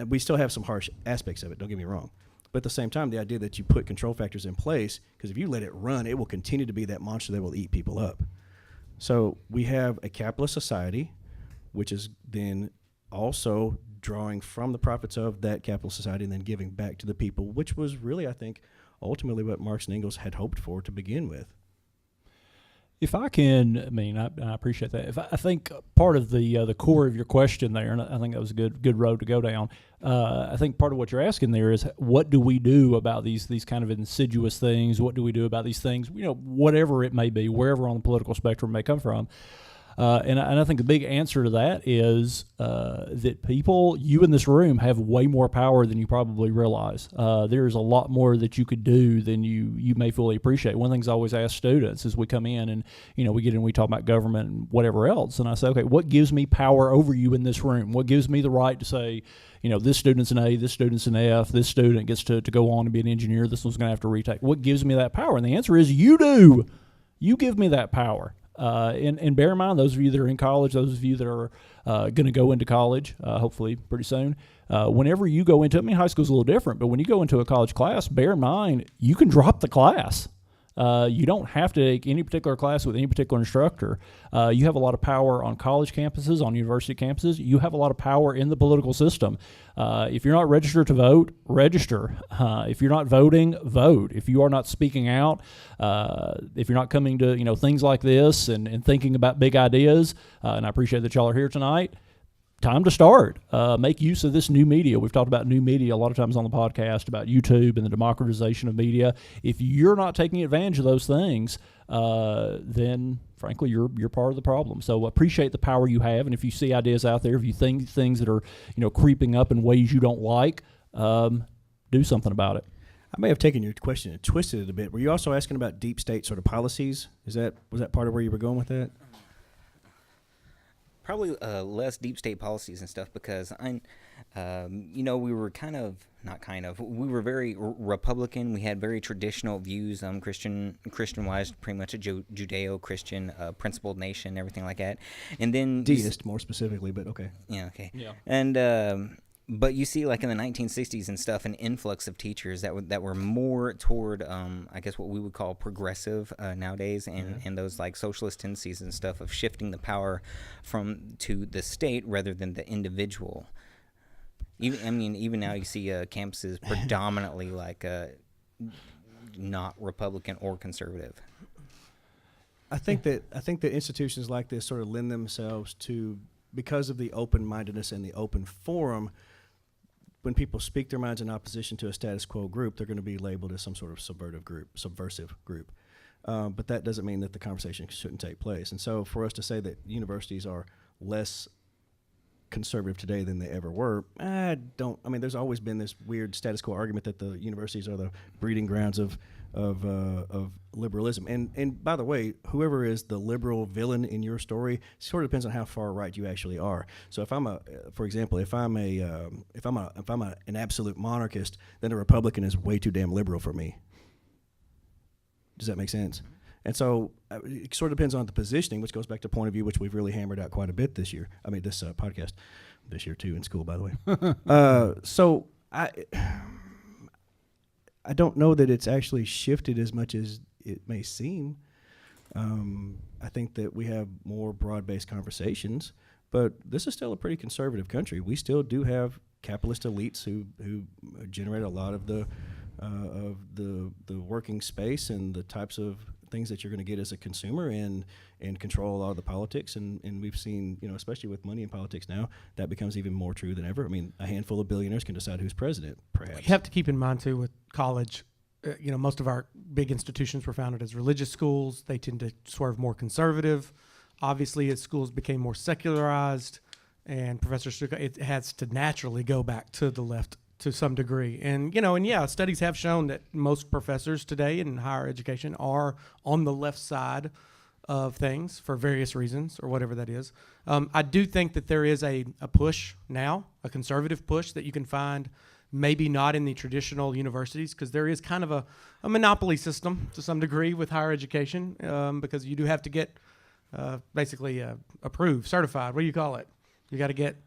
We still have some harsh aspects of it, don't get me wrong. But at the same time, the idea that you put control factors in place, because if you let it run, it will continue to be that monster that will eat people up. So we have a capitalist society, which is then also drawing from the profits of that capitalist society and then giving back to the people, which was really, I think, ultimately what Marx and Engels had hoped for to begin with. If I can, I appreciate that. I think part of the core of your question there, and I think that was a good road to go down. I think part of what you're asking there is, what do we do about these kind of insidious things? What do we do about these things? Whatever it may be, wherever on the political spectrum it may come from. And I think the big answer to that is that people, you in this room, have way more power than you probably realize. There's a lot more that you could do than you may fully appreciate. One of the things I always ask students is we come in and we get in, we talk about government and whatever else, and I say, okay, what gives me power over you in this room? What gives me the right to say, this student's an A, this student's an F, this student gets to go on to be an engineer, this one's going to have to retake? What gives me that power? And the answer is you do. You give me that power. And bear in mind, those of you that are in college, those of you that are going to go into college, hopefully pretty soon, whenever you go into, high school's a little different, but when you go into a college class, bear in mind, you can drop the class. You don't have to take any particular class with any particular instructor. You have a lot of power on college campuses, on university campuses. You have a lot of power in the political system. If you're not registered to vote, register. If you're not voting, vote. If you are not speaking out, if you're not coming to things like this and thinking about big ideas, and I appreciate that y'all are here tonight, time to start. Make use of this new media. We've talked about new media a lot of times on the podcast, about YouTube and the democratization of media. If you're not taking advantage of those things, then frankly, you're part of the problem. So appreciate the power you have, and if you see ideas out there, if you think things that are creeping up in ways you don't like, do something about it. I may have taken your question and twisted it a bit. Were you also asking about deep state sort of policies? Was that part of where you were going with that? Probably less deep state policies and stuff, because we were we were very Republican. We had very traditional views, Christian-wise, pretty much a Judeo-Christian principled nation, everything like that. And then deist, more specifically, but okay. Yeah, okay. Yeah. And but you see, like in the 1960s and stuff, an influx of teachers that were more toward, I guess, what we would call progressive nowadays, and those like socialist tendencies and stuff of shifting the power to the state rather than the individual. Even now you see campuses predominantly like not Republican or conservative. I think that institutions like this sort of lend themselves to, because of the open-mindedness and the open forum. When people speak their minds in opposition to a status quo group, they're going to be labeled as some sort of subversive group. But that doesn't mean that the conversation shouldn't take place. And so for us to say that universities are less conservative today than they ever were, there's always been this weird status quo argument that the universities are the breeding grounds of liberalism. And by the way, whoever is the liberal villain in your story sort of depends on how far right you actually are. So if I'm an absolute monarchist, then a Republican is way too damn liberal for me. Does that make sense? And so it sort of depends on the positioning, which goes back to point of view, which we've really hammered out quite a bit this year. This podcast, this year too, in school, by the way. So I don't know that it's actually shifted as much as it may seem. I think that we have more broad-based conversations, but this is still a pretty conservative country. We still do have capitalist elites who generate a lot of the working space and the types of things that you're going to get as a consumer, and control a lot of the politics. And we've seen, especially with money in politics now, that becomes even more true than ever. A handful of billionaires can decide who's president, perhaps. You have to keep in mind, too, with college, most of our big institutions were founded as religious schools. They tend to swerve more conservative. Obviously, as schools became more secularized and Professor Stuka, it has to naturally go back to the left to some degree. And, studies have shown that most professors today in higher education are on the left side of things for various reasons or whatever that is. I do think that there is a push now, a conservative push that you can find maybe not in the traditional universities, because there is kind of a monopoly system to some degree with higher education, because you do have to get basically approved, certified. What do you call it? You got to get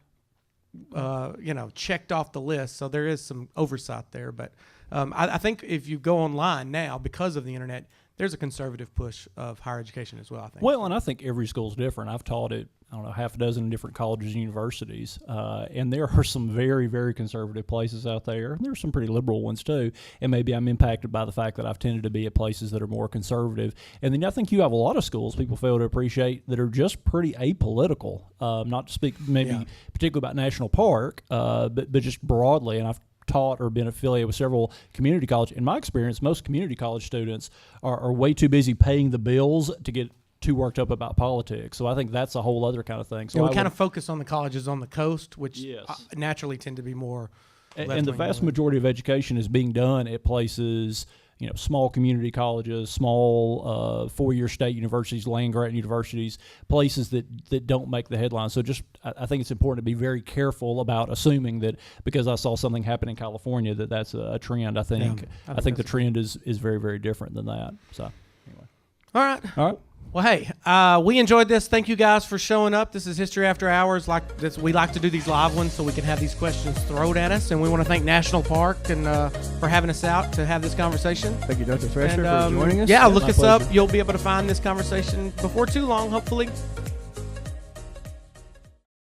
checked off the list. So there is some oversight there. But I think if you go online now, because of the internet, there's a conservative push of higher education as well, I think. Well, and I think every school's different. I've taught at, half a dozen different colleges and universities, and there are some very, very conservative places out there. And there's some pretty liberal ones too. And maybe I'm impacted by the fact that I've tended to be at places that are more conservative. And then I think you have a lot of schools people fail to appreciate that are just pretty apolitical. Not to speak maybe particularly about National Park, but just broadly. And I've taught or been affiliated with several community colleges. In my experience, most community college students are way too busy paying the bills to get too worked up about politics. So I think that's a whole other kind of thing. So we kind of focus on the colleges on the coast, which naturally tend to be more and the vast majority of education is being done at places, small community colleges, small four-year state universities, land-grant universities, places that don't make the headlines. So I think it's important to be very careful about assuming that because I saw something happen in California that's a trend. I think the trend is very, very different than that. So anyway. All right. Well, hey, we enjoyed this. Thank you guys for showing up. This is History After Hours. We like to do these live ones so we can have these questions thrown at us. And we want to thank National Park and for having us out to have this conversation. Thank you, Dr. Thresher, for joining us. Yeah, look us up. You'll be able to find this conversation before too long, hopefully.